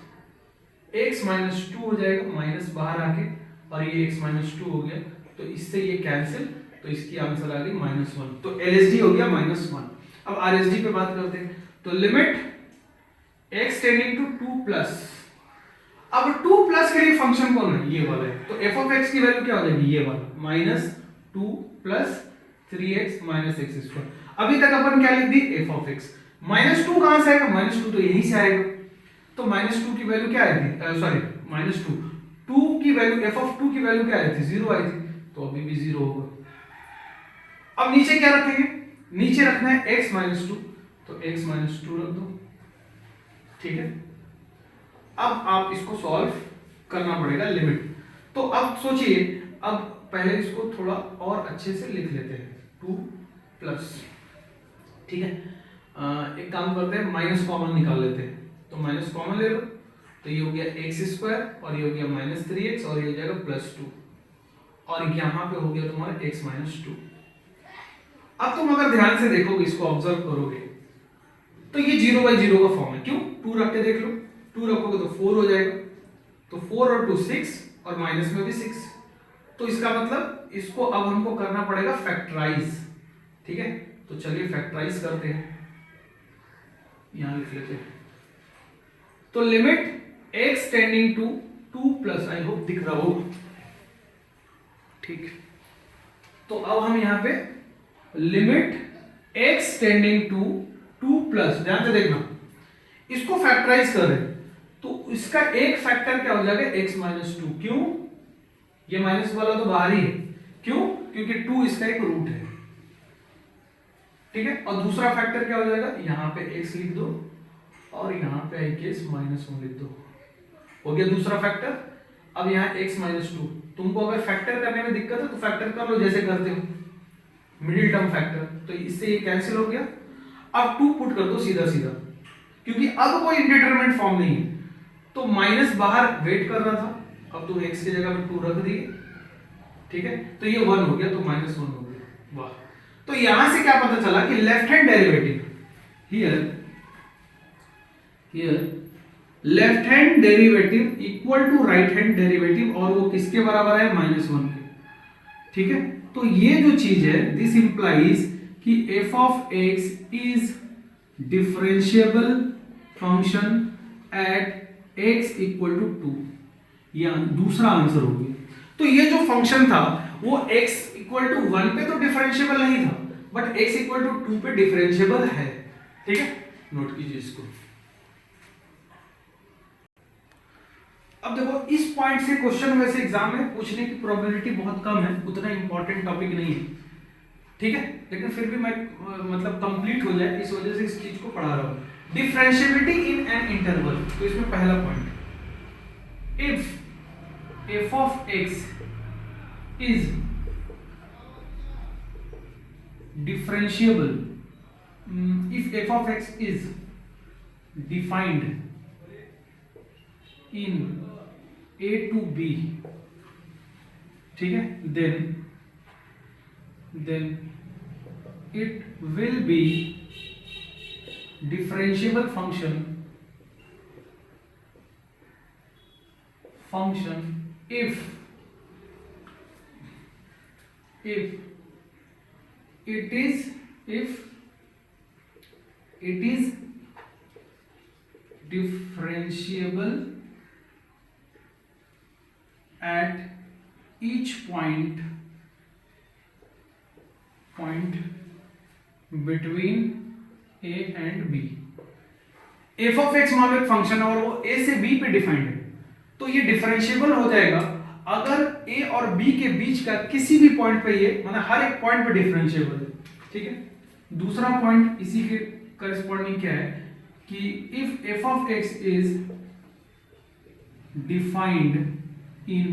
x minus 2 हो जाएगा, माइनस बाहर आके, और ये x माइनस 2 हो गया, तो इससे ये कैंसिल, तो इसकी आंसर आ गई -1। तो LSD हो गया -1। अब RSD पे बात करते हैं, तो limit x tending to 2 plus, अब 2 प्लस के लिए फंक्शन कौन है? ये वाला है, तो f ऑफ x की वैल्यू क्या हो जाएगी? ये वाला -2 plus 3x minus X square. अभी तक अपन क्या लिख दी? f of x। -2 कहां से आएगा? -2 तो यहीं से आएगा, तो -2 की वैल्यू क्या आई थी? सॉरी -2, 2 की वैल्यू, f ऑफ 2 की वैल्यू क्या आई थी? 0 आई थी, तो अभी भी 0 होगा। अब नीचे क्या रखेंगे? नीचे रखना है x माइनस 2, तो x माइनस 2 रख दो। ठीक है, अब आप इसको सॉल्व करना पड़ेगा लिमिट। तो अब सोचिए, अब पहले इसको थोड़ा और अच्छे से लिख लेते हैं, 2 प्लस, ठीक है, एक काम करते हैं, माइनस कॉमन निकाल लेते हैं, तो माइनस कॉमन ले लो, तो ये हो गया एक्स स्क्वायर और ये हो गया -3x और ये हो जाएगा +2 और यहाँ पे हो गया तुम्हारा x माइनस 2। अब तुम अगर ध्यान से देखोगे, इसको ऑब्जर्व करोगे, तो ये 0/0 का फॉर्म है। क्यों? 2 रख के देख लो, 2 रखोगे तो 4 हो जाएगा, तो 4 और 2 6 और माइनस में भी 6, तो इसका मतलब इसको अब हमको करना पड़ेगा फैक्टराइज। ठीक है, तो चलिए फैक्टराइज करते हैं, यहां लिख लेते हैं, तो limit x tending to 2 plus, I hope दिख रहा हो, ठीक, तो अब हम यहां पे limit x tending to 2 plus, ध्यान से देखना, इसको फैक्टराइज कर रहे हैं, तो इसका एक फैक्टर क्या हो जाएगा? x minus 2। क्यों? ये माइनस वाला तो बाहर ही है, क्यों? क्योंकि 2 इसका एक रूट है। ठीक है, और दूसरा फैक्टर क्या हो जाएगा? यहां पे x लिख दो और यहां पे आई केस -1 लिख दो, हो गया दूसरा फैक्टर। अब यहाँ x माइनस 2, तुमको अगर फैक्टर करने में दिक्कत है तो फैक्टर कर लो जैसे करते हो, मिडिल टर्म फैक्टर, तो इससे ये कैंसिल हो गया। अब 2 पुट कर दो सीधा सीधा, क्योंकि अब कोई इंडिटरमिनेट फॉर्म नहीं है, तो माइनस बाहर वेट कर रहा था, अब तुम x की जगह पे 2 रख दिए। ठीक है, तो ये 1 हो गया, तो -1 हो गया। वाह, तो यहां से क्या पता चला कि left hand derivative here left hand derivative equal to right hand derivative, और वो किसके बराबर है? -1 के। ठीक है, तो ये जो चीज है, दिस इंप्लाइज कि f of x is differentiable function at x equal to 2, ये दूसरा आंसर हो गया। तो ये जो फंक्शन था वो x इक्वल टू 1 पे तो डिफरेंशिएबल नहीं था, बट x इक्वल टू 2 पे डिफरेंशिएबल है। ठीक है, नोट कीजिए इसको। अब देखो, इस पॉइंट से क्वेश्चन वैसे एग्जाम में पूछने की प्रोबेबिलिटी बहुत कम है, उतना इंपॉर्टेंट टॉपिक नहीं है। ठीक है, लेकिन फिर भी मैं मतलब कंप्लीट हो जाए इस वजह से इस चीज को पढ़ा रहा हूं। डिफरेंशिएबिलिटी इन एन इंटरवल, तो इसमें पहला point, if f of x is differentiable, if f of x is defined in a to b, ठीक है, then it will be differentiable function if it is differentiable at each point between a and b, F of x मान लो एक function है और वो ए से B पे defined है, तो ये डिफरेंशिएबल हो जाएगा अगर ए और बी के बीच का किसी भी पॉइंट पे ये मतलब हर एक पॉइंट पे डिफरेंशिएबल है। ठीक है। दूसरा पॉइंट इसी के करस्पॉन्डिंग क्या है कि if F of X is defined in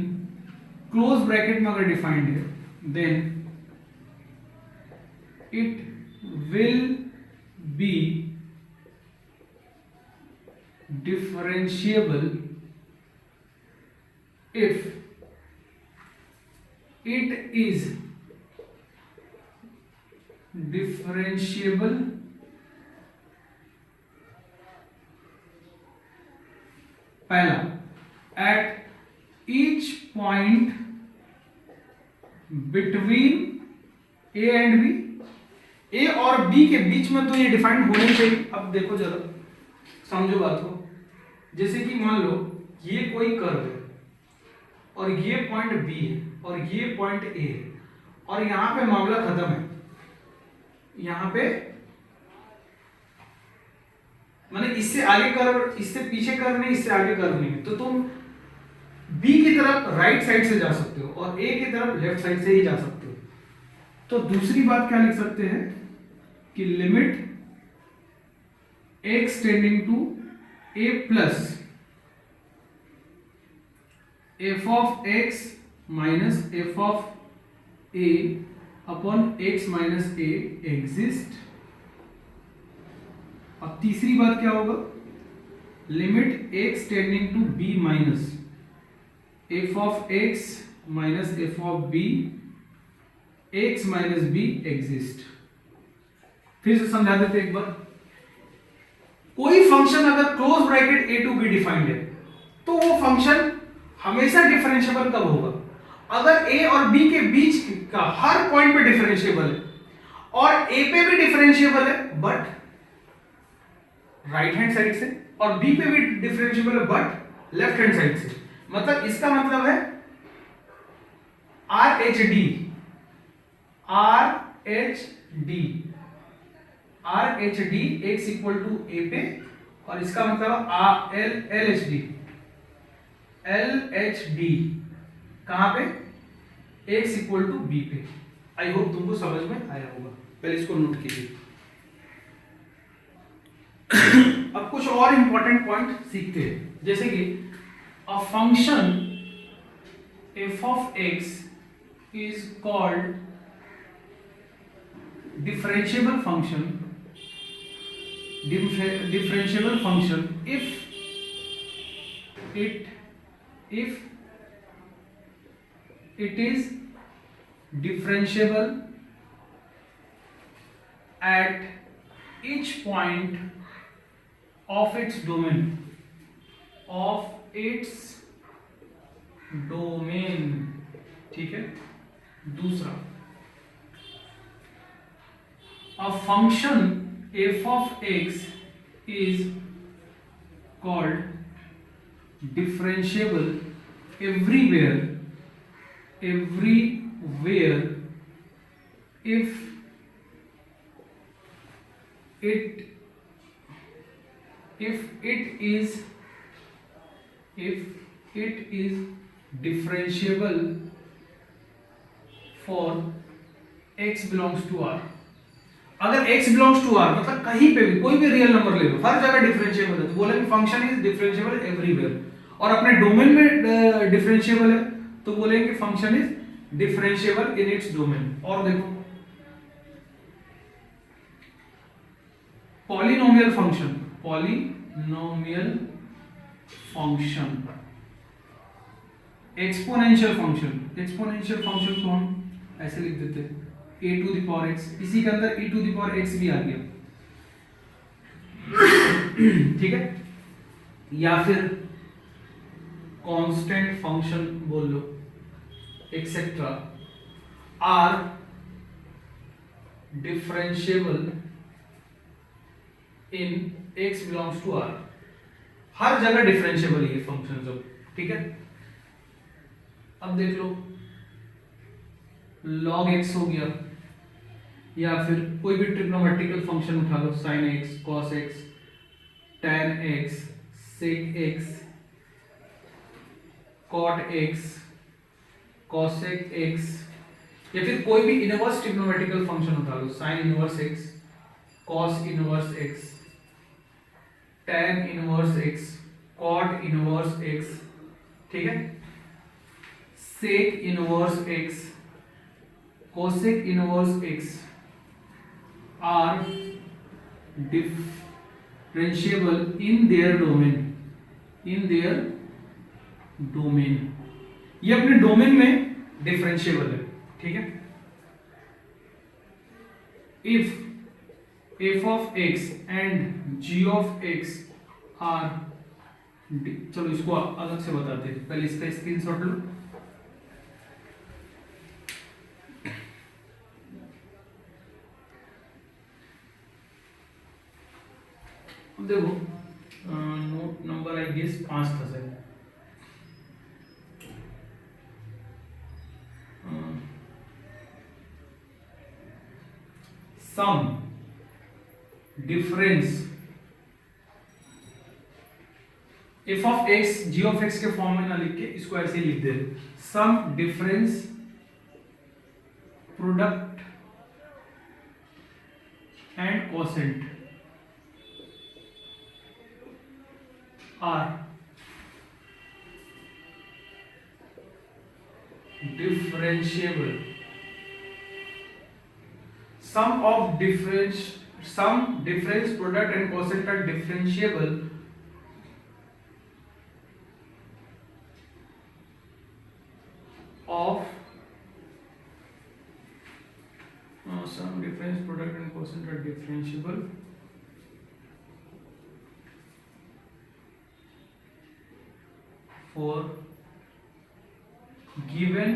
close bracket में अगर डिफाइंड है then it will be differentiable if it is differentiable पहला at each point between a and b, a और b के बीच में तो ये डिफाइंड होने चाहिए। अब देखो जरा समझो बात को, जैसे कि मान लो ये कोई कर्व है और ये पॉइंट बी है और ये पॉइंट ए है और यहां पे मामला खत्म है, यहां पे माने इससे आगे कर्व, इससे पीछे कर्व नहीं, इससे आगे कर्व नहीं है, तो तुम बी की तरफ राइट साइड से जा सकते हो और ए की तरफ लेफ्ट साइड से ही जा सकते हो। तो दूसरी बात क्या लिख सकते हैं कि limit x tending to a plus f of x minus f of a upon x minus a exist. अब तीसरी बात क्या होगा, limit x tending to b minus f of x minus f of b x minus b exist. फिर से समझा देते एक बार, कोई फंक्शन अगर close bracket a to b defined है तो वो फंक्शन हमेशा डिफरेंशिएबल कब होगा, अगर a और b के बीच का हर पॉइंट पे डिफरेंशिएबल है और a पे भी डिफरेंशिएबल है बट राइट हैंड साइड से और b पे भी डिफरेंशिएबल है बट लेफ्ट हैंड साइड से। मतलब इसका मतलब है RHD x equal to a पे, और इसका मतलब LHD कहां पे, x इक्वल टू b पे। आई होप तुमको समझ में आया होगा, पहले इसको नोट कीजिए। अब कुछ और इंपॉर्टेंट पॉइंट सीखते हैं, जैसे कि a function f of x is called differentiable function if it is differentiable at each point of its domain ठीक है। दूसरा, a function f of x is called differentiable everywhere if it is differentiable for x belongs to r। अगर x belongs to r मतलब कहीं पे भी कोई भी रियल नंबर ले लो, हर जगह डिफरेंशिएबल है, तो बोलेंगे फंक्शन इज डिफरेंशिएबल एवरीवेयर। और अपने डोमेन में डिफरेंशिएबल है तो बोलेंगे function is differentiable in its domain. और देखो पॉलिनोमियल फंक्शन एक्सपोनेंशियल फंक्शन को हम ऐसे लिख देते हैं a to the power x, इसी के अंदर e to the power x भी आ गया, ठीक है। या फिर कांस्टेंट फंक्शन बोल लो etcetera are differentiable in x belongs to r। हर जगह डिफरेंशिएबल ये फंक्शन सब, ठीक है। अब देख लो log x हो गया, या फिर कोई भी ट्रिग्नोमेट्रिकल फंक्शन उठा लो, sin x cos x tan x, sec x, cot x, cosec x, या फिर कोई भी इनवर्स ट्रिग्नोमेट्रिकल फंक्शन उठा लो, sine inverse x, cos inverse x, tan inverse x, cot inverse x, ठीक है, sec inverse x, cosec inverse x are differentiable in their domain, in their domain, ये अपने डोमेन में डिफरेंशिएबल है, ठीक है। if f of x and g of x are, चलो इसको अलग से बताते हैं, पहले इसका स्क्रीनशॉट लो। अब देखो नोट नंबर आई गेस 5 था sir, sum difference f of x g of x के फॉर्म में ना लिख के इसको ऐसे ही लिख दे, sum difference product and quotient are differentiable, sum difference product and quotient are differentiable of sum difference product and quotient are differentiable for given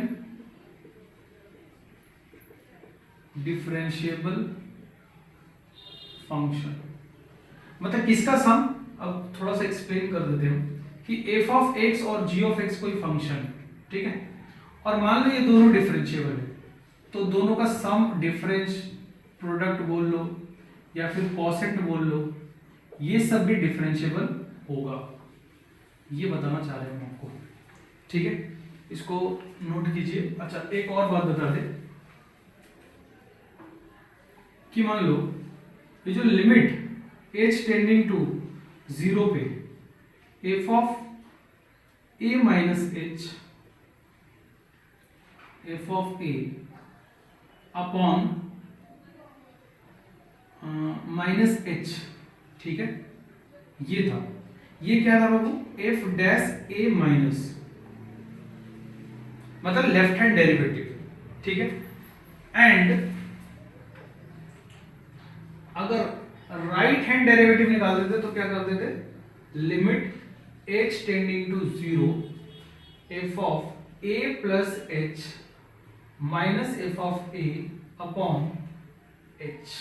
differentiable function. मतलब किसका सम, अब थोड़ा सा एक्सप्लेन कर देते हैं कि f ऑफ x और g ऑफ x कोई फंक्शन, ठीक है, और मान लो ये दोनों डिफरेंशिएबल है, तो दोनों का सम डिफरेंस प्रोडक्ट बोल लो या फिर कोसेंट बोल लो, ये सब भी डिफरेंशिएबल होगा, ये बताना चाह रहे हैं हम आपको, ठीक है, इसको नोट कीजिए। अच्छा एक और बात बता दे कि मान लो ये जो लिमिट h टेंडिंग टू 0 पे f of a minus h, f of a upon minus h, ठीक है, ये था, ये क्या था बाबू, f डैश a माइनस, मतलब लेफ्ट हैंड डेरिवेटिव, ठीक है, एंड अगर राइट हैंड डेरिवेटिव निकाल देते तो क्या कर देते, limit h tending to 0 f of a plus h minus f of a upon h,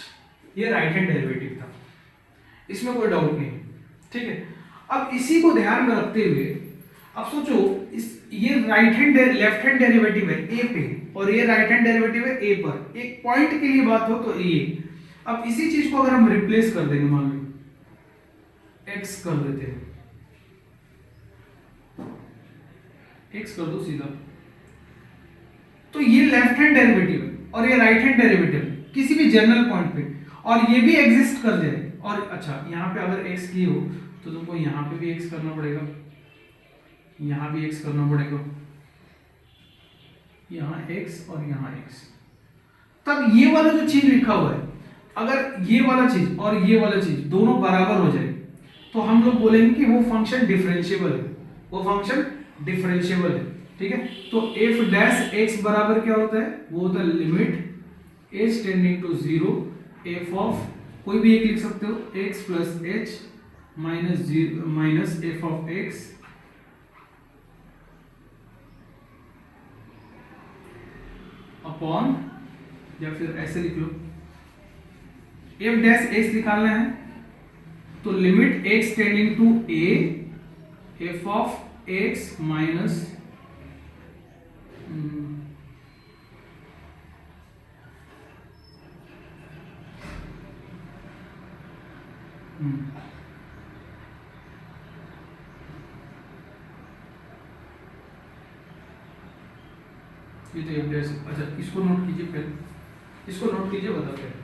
ये राइट हैंड डेरिवेटिव था, इसमें कोई डाउट नहीं, ठीक है। अब इसी को ध्यान में रखते हुए अब सोचो इस, ये right hand left hand derivative है a पे और ये राइट हैंड डेरिवेटिव है a पर, एक पॉइंट के लिए बात हो तो ये, अब इसी चीज को अगर हम रिप्लेस कर देंगे, मान लो x कर देते हैं, x कर दो सीधा, तो ये लेफ्ट हैंड डेरिवेटिव है और ये राइट हैंड डेरिवेटिव किसी भी जनरल पॉइंट पे, और ये भी एग्जिस्ट कर जाए, और अच्छा यहाँ पे अगर x की हो तो तुमको यहाँ पे भी x करना पड़ेगा, यहाँ भी x करना पड़ेगा, यहाँ x और यहाँ x, तब ये वाला जो चीज लिखा हुआ है, अगर ये वाला चीज और ये वाला चीज दोनों बराबर हो जाए तो हम लोग बोलेंगे कि वो फंक्शन डिफरेंशिएबल है, वो फंक्शन डिफरेंशिएबल है, ठीक है। तो f डैश x बराबर क्या होता है, वो होता है limit h tending to 0 f of, कोई भी एक लिख सकते हो, x plus h minus f of x upon, या फिर ऐसे लिख लो, f डैश x निकालना है तो limit x tending to a f of x minus ये तो एफ डैश, अच्छा इसको नोट कीजिए पहले, इसको नोट कीजिए, बताते हैं।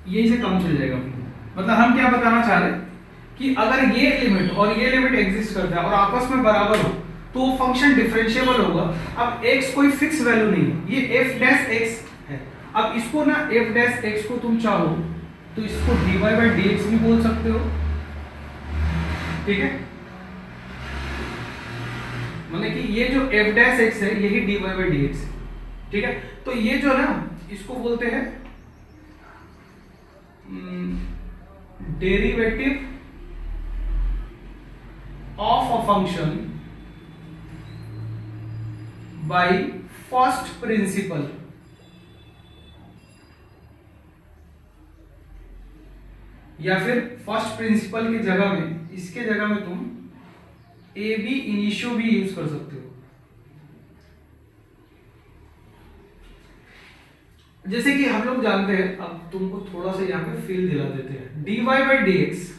यही से काम चल जाएगा अपना। मतलब हम क्या बताना चाह रहे हैं कि अगर ये लिमिट और ये लिमिट एग्जिस्ट करता है और आपस में बराबर हो तो फंक्शन डिफरेंशिएबल होगा। अब x कोई फिक्स वैल्यू नहीं है, ये f डैश x है। अब इसको ना f डैश x को तुम चाहो तो इसको dy बाई dx भी बोल सकते हो, ठीक है। मतलब कि ये जो f डैश x है यही dy बाई dx है, ठीक है। तो ये जो ना इसको बोलते हैं derivative of a function by first principle. या फिर फर्स्ट प्रिंसिपल की जगह में, इसके जगह में तुम ए बी इनिशियो भी यूज कर सकते हो। जैसे कि हम लोग जानते हैं, अब तुमको थोड़ा सा यहाँ पे फील दिला देते हैं, dy बाई डी एक्स,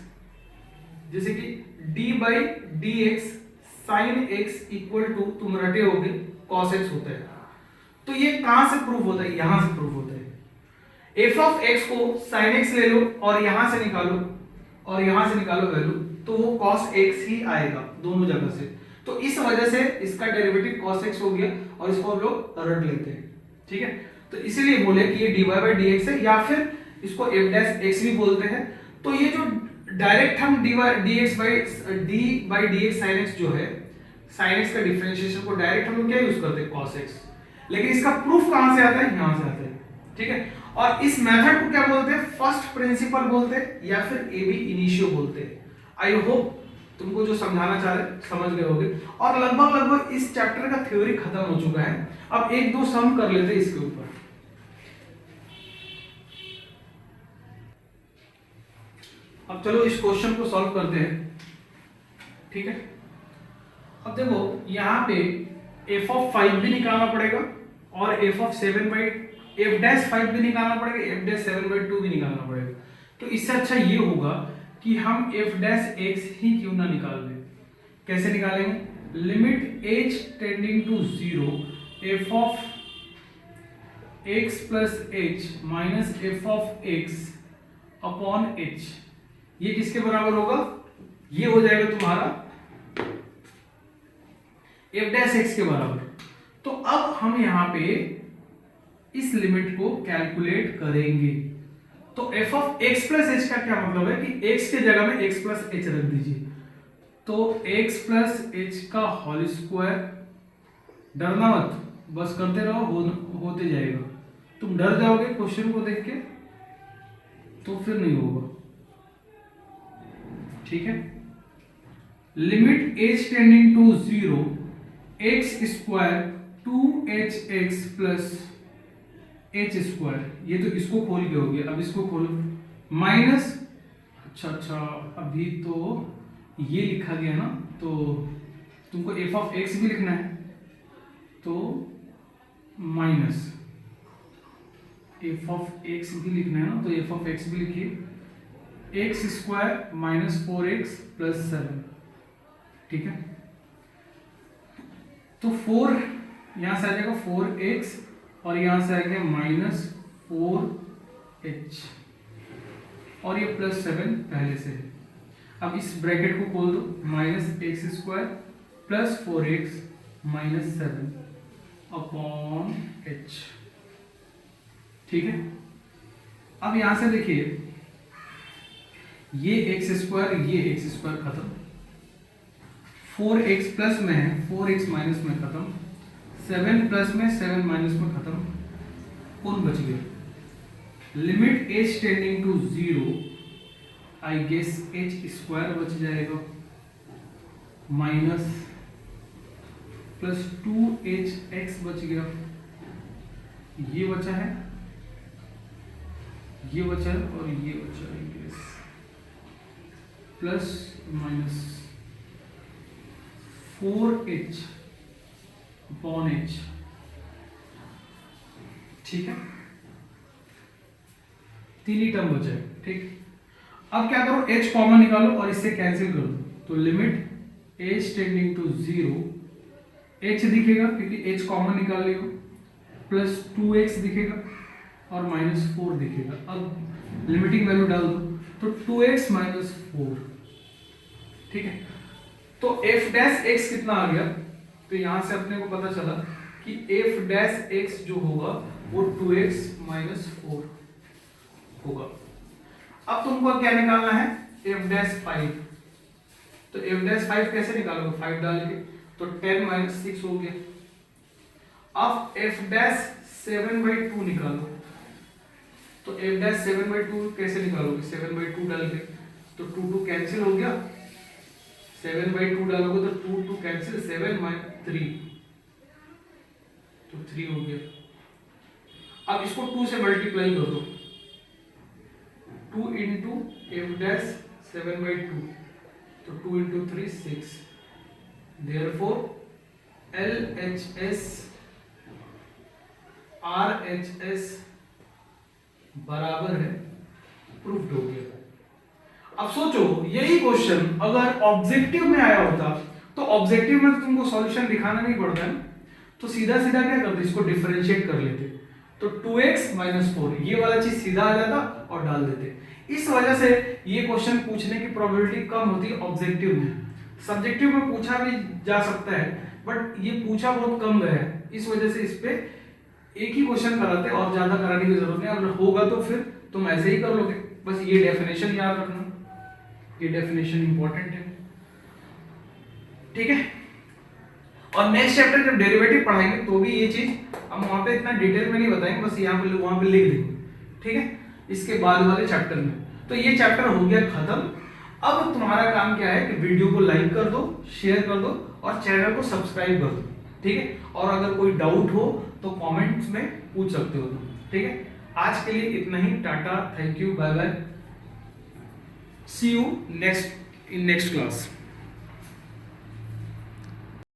जैसे कि d by D X sine X equal to, तुम रटे होगे, कॉस एक्स होता है। तो ये कहां से प्रूफ होता है? यहां से प्रूफ होता है। f ऑफ x को साइन एक्स ले लो और यहां से निकालो और यहां से निकालो वैल्यू, तो वो cos x ही आएगा दोनों जगह से। तो इस वजह से इसका डेरिवेटिव cos x हो गया और इसको हम लोग रट लेते हैं, ठीक है। तो इसीलिए बोले कि ये dy बाई डी एक्स है, या फिर इसको f डैश x भी बोलते हैं। तो ये जो डायरेक्ट हम dy D x by D X sine x जो है, साइन एक्स का डिफरेंशिएशन को डायरेक्ट हम लोग क्या यूज करते हैं? cos x। लेकिन इसका प्रूफ कहां से आता है? यहां से आता है, ठीक है। और इस मेथड को क्या बोलते हैं? फर्स्ट प्रिंसिपल बोलते हैं या फिर ए बी इनिशियो बोलते हैं। आई होप तुमको जो समझाना चाह रहे समझ गए होगे। और लगभग इस चैप्टर का थ्योरी खत्म हो चुका है। अब एक दो सम कर लेते हैं इसके ऊपर। अब चलो इस क्वेश्चन को सॉल्व करते हैं, ठीक है। अब देखो यहाँ पे f ऑफ 5 भी निकालना पड़ेगा और f of 7 by f dash 5 भी निकालना पड़ेगा, f डैश 7 बाई 2 भी निकालना पड़ेगा। तो इससे अच्छा ये होगा कि हम f डैश x ही क्यों ना निकाल लें। कैसे निकालेंगे? Limit h tending to 0 f of x plus h minus f of x upon h, ये किसके बराबर होगा? ये हो जाएगा तुम्हारा f डैश x के बराबर। तो अब हम यहां पे इस लिमिट को कैलकुलेट करेंगे। तो f of x plus h का क्या मतलब है कि x के जगह में x प्लस h रख दीजिए। तो x प्लस h का होल स्क्वायर, डरना मत, बस करते रहो, होते जाएगा। तुम डर जाओगे क्वेश्चन को देख के तो फिर नहीं होगा, ठीक है। Limit h tending to 0 x square 2hx plus h square, ये तो इसको खोल के हो गया। अब इसको खोलो, माइनस, अच्छा अभी तो ये लिखा गया ना, तो तुमको f ऑफ x भी लिखना है, तो माइनस f ऑफ x भी लिखना है ना, तो f ऑफ x भी लिखिए, x square minus 4x plus 7, ठीक है। तो 4 यहां से आ जाएगा 4x और यहां से आ गया माइनस 4h और ये प्लस 7 पहले से है। अब इस ब्रैकेट को खोल दो, minus X square plus 4x minus 7 upon h, ठीक है। अब यहां से देखिए, ये एक्स स्क्वायर खत्म, 4x प्लस में है, 4x माइनस में खत्म, 7 प्लस में 7 माइनस में खत्म, कौन बच गया? Limit h tending to 0, I guess h square बच जाएगा, माइनस प्लस 2hx बच गया, ये बचा है, ये बचा है और ये बचा है, guess plus minus 4h upon h, ठीक है। तीन ही टर्म बचा है, ठीक। अब क्या करो, h कॉमन निकालो और इससे कैंसिल कर दो, तो limit h tending to 0 h दिखेगा क्योंकि h कॉमन निकाल लियो, प्लस 2x दिखेगा और माइनस 4 दिखेगा। अब लिमिटिंग वैल्यू डाल दो तो 2x माइनस 4, ठीक है। तो f डैश x कितना आ गया, तो यहां से अपने को पता चला कि f डैश x जो होगा वो 2x माइनस 4 होगा। अब तुमको क्या निकालना है, f डैश 5। तो f डैश 5 कैसे निकालोगे, 5 डाल के, तो 10 माइनस 6 हो गया। अब f डैश 7/2 निकालो, तो f डैश 7/2 कैसे निकालोगे, 7/2 डाल के, तो 2 कैंसिल हो गया, 7/2 डालोगे तो 2 कैंसिल, 7 माइनस 3, तो 3 हो गया। अब इसको 2 से मल्टीप्लाई कर दो, 2 इंटू f डैश 7/2, तो 2 इंटू 3 6, देयरफॉर LHS RHS बराबर है, प्रूफ्ड हो गया। अब सोचो यही क्वेश्चन अगर ऑब्जेक्टिव में आया होता, तो ऑब्जेक्टिव में तो तुमको सॉल्यूशन दिखाना नहीं पड़ता है, तो सीधा सीधा क्या करते, इसको डिफरेंशिएट कर लेते, तो 2x माइनस 4 ये वाला चीज सीधा आ जाता और डाल देते। इस वजह से ये क्वेश्चन पूछने की प्रोबेबिलिटी कम होती है ऑब्जेक्टिव में। सब्जेक्टिव में पूछा भी जा सकता है, बट ये पूछा बहुत कम गया है, इस वजह से इस पे एक ही क्वेश्चन कराते हैं और ज्यादा कराने की जरूरत नहीं। अगर होगा तो फिर तुम ऐसे ही कर लोगे। बस ये डेफिनेशन याद रखना, ये डेफिनेशन इंपॉर्टेंट है, ठीक है। और नेक्स्ट चैप्टर जब डेरिवेटिव पढ़ाएंगे तो भी ये चीज हम वहां पे इतना डिटेल में नहीं बताएंगे, बस यहाँ पे वहां पे लिख देंगे, ठीक है, इसके बाद वाले चैप्टर में। तो ये चैप्टर हो गया खत्म। अब तुम्हारा काम क्या है कि वीडियो को लाइक कर दो, शेयर कर दो और चैनल को सब्सक्राइब कर दो, ठीक है। और अगर कोई डाउट हो तो कमेंट्स में पूछ सकते हो तुम, ठीक है। आज के लिए इतना ही, tata, thank you, bye bye, see you next in next class.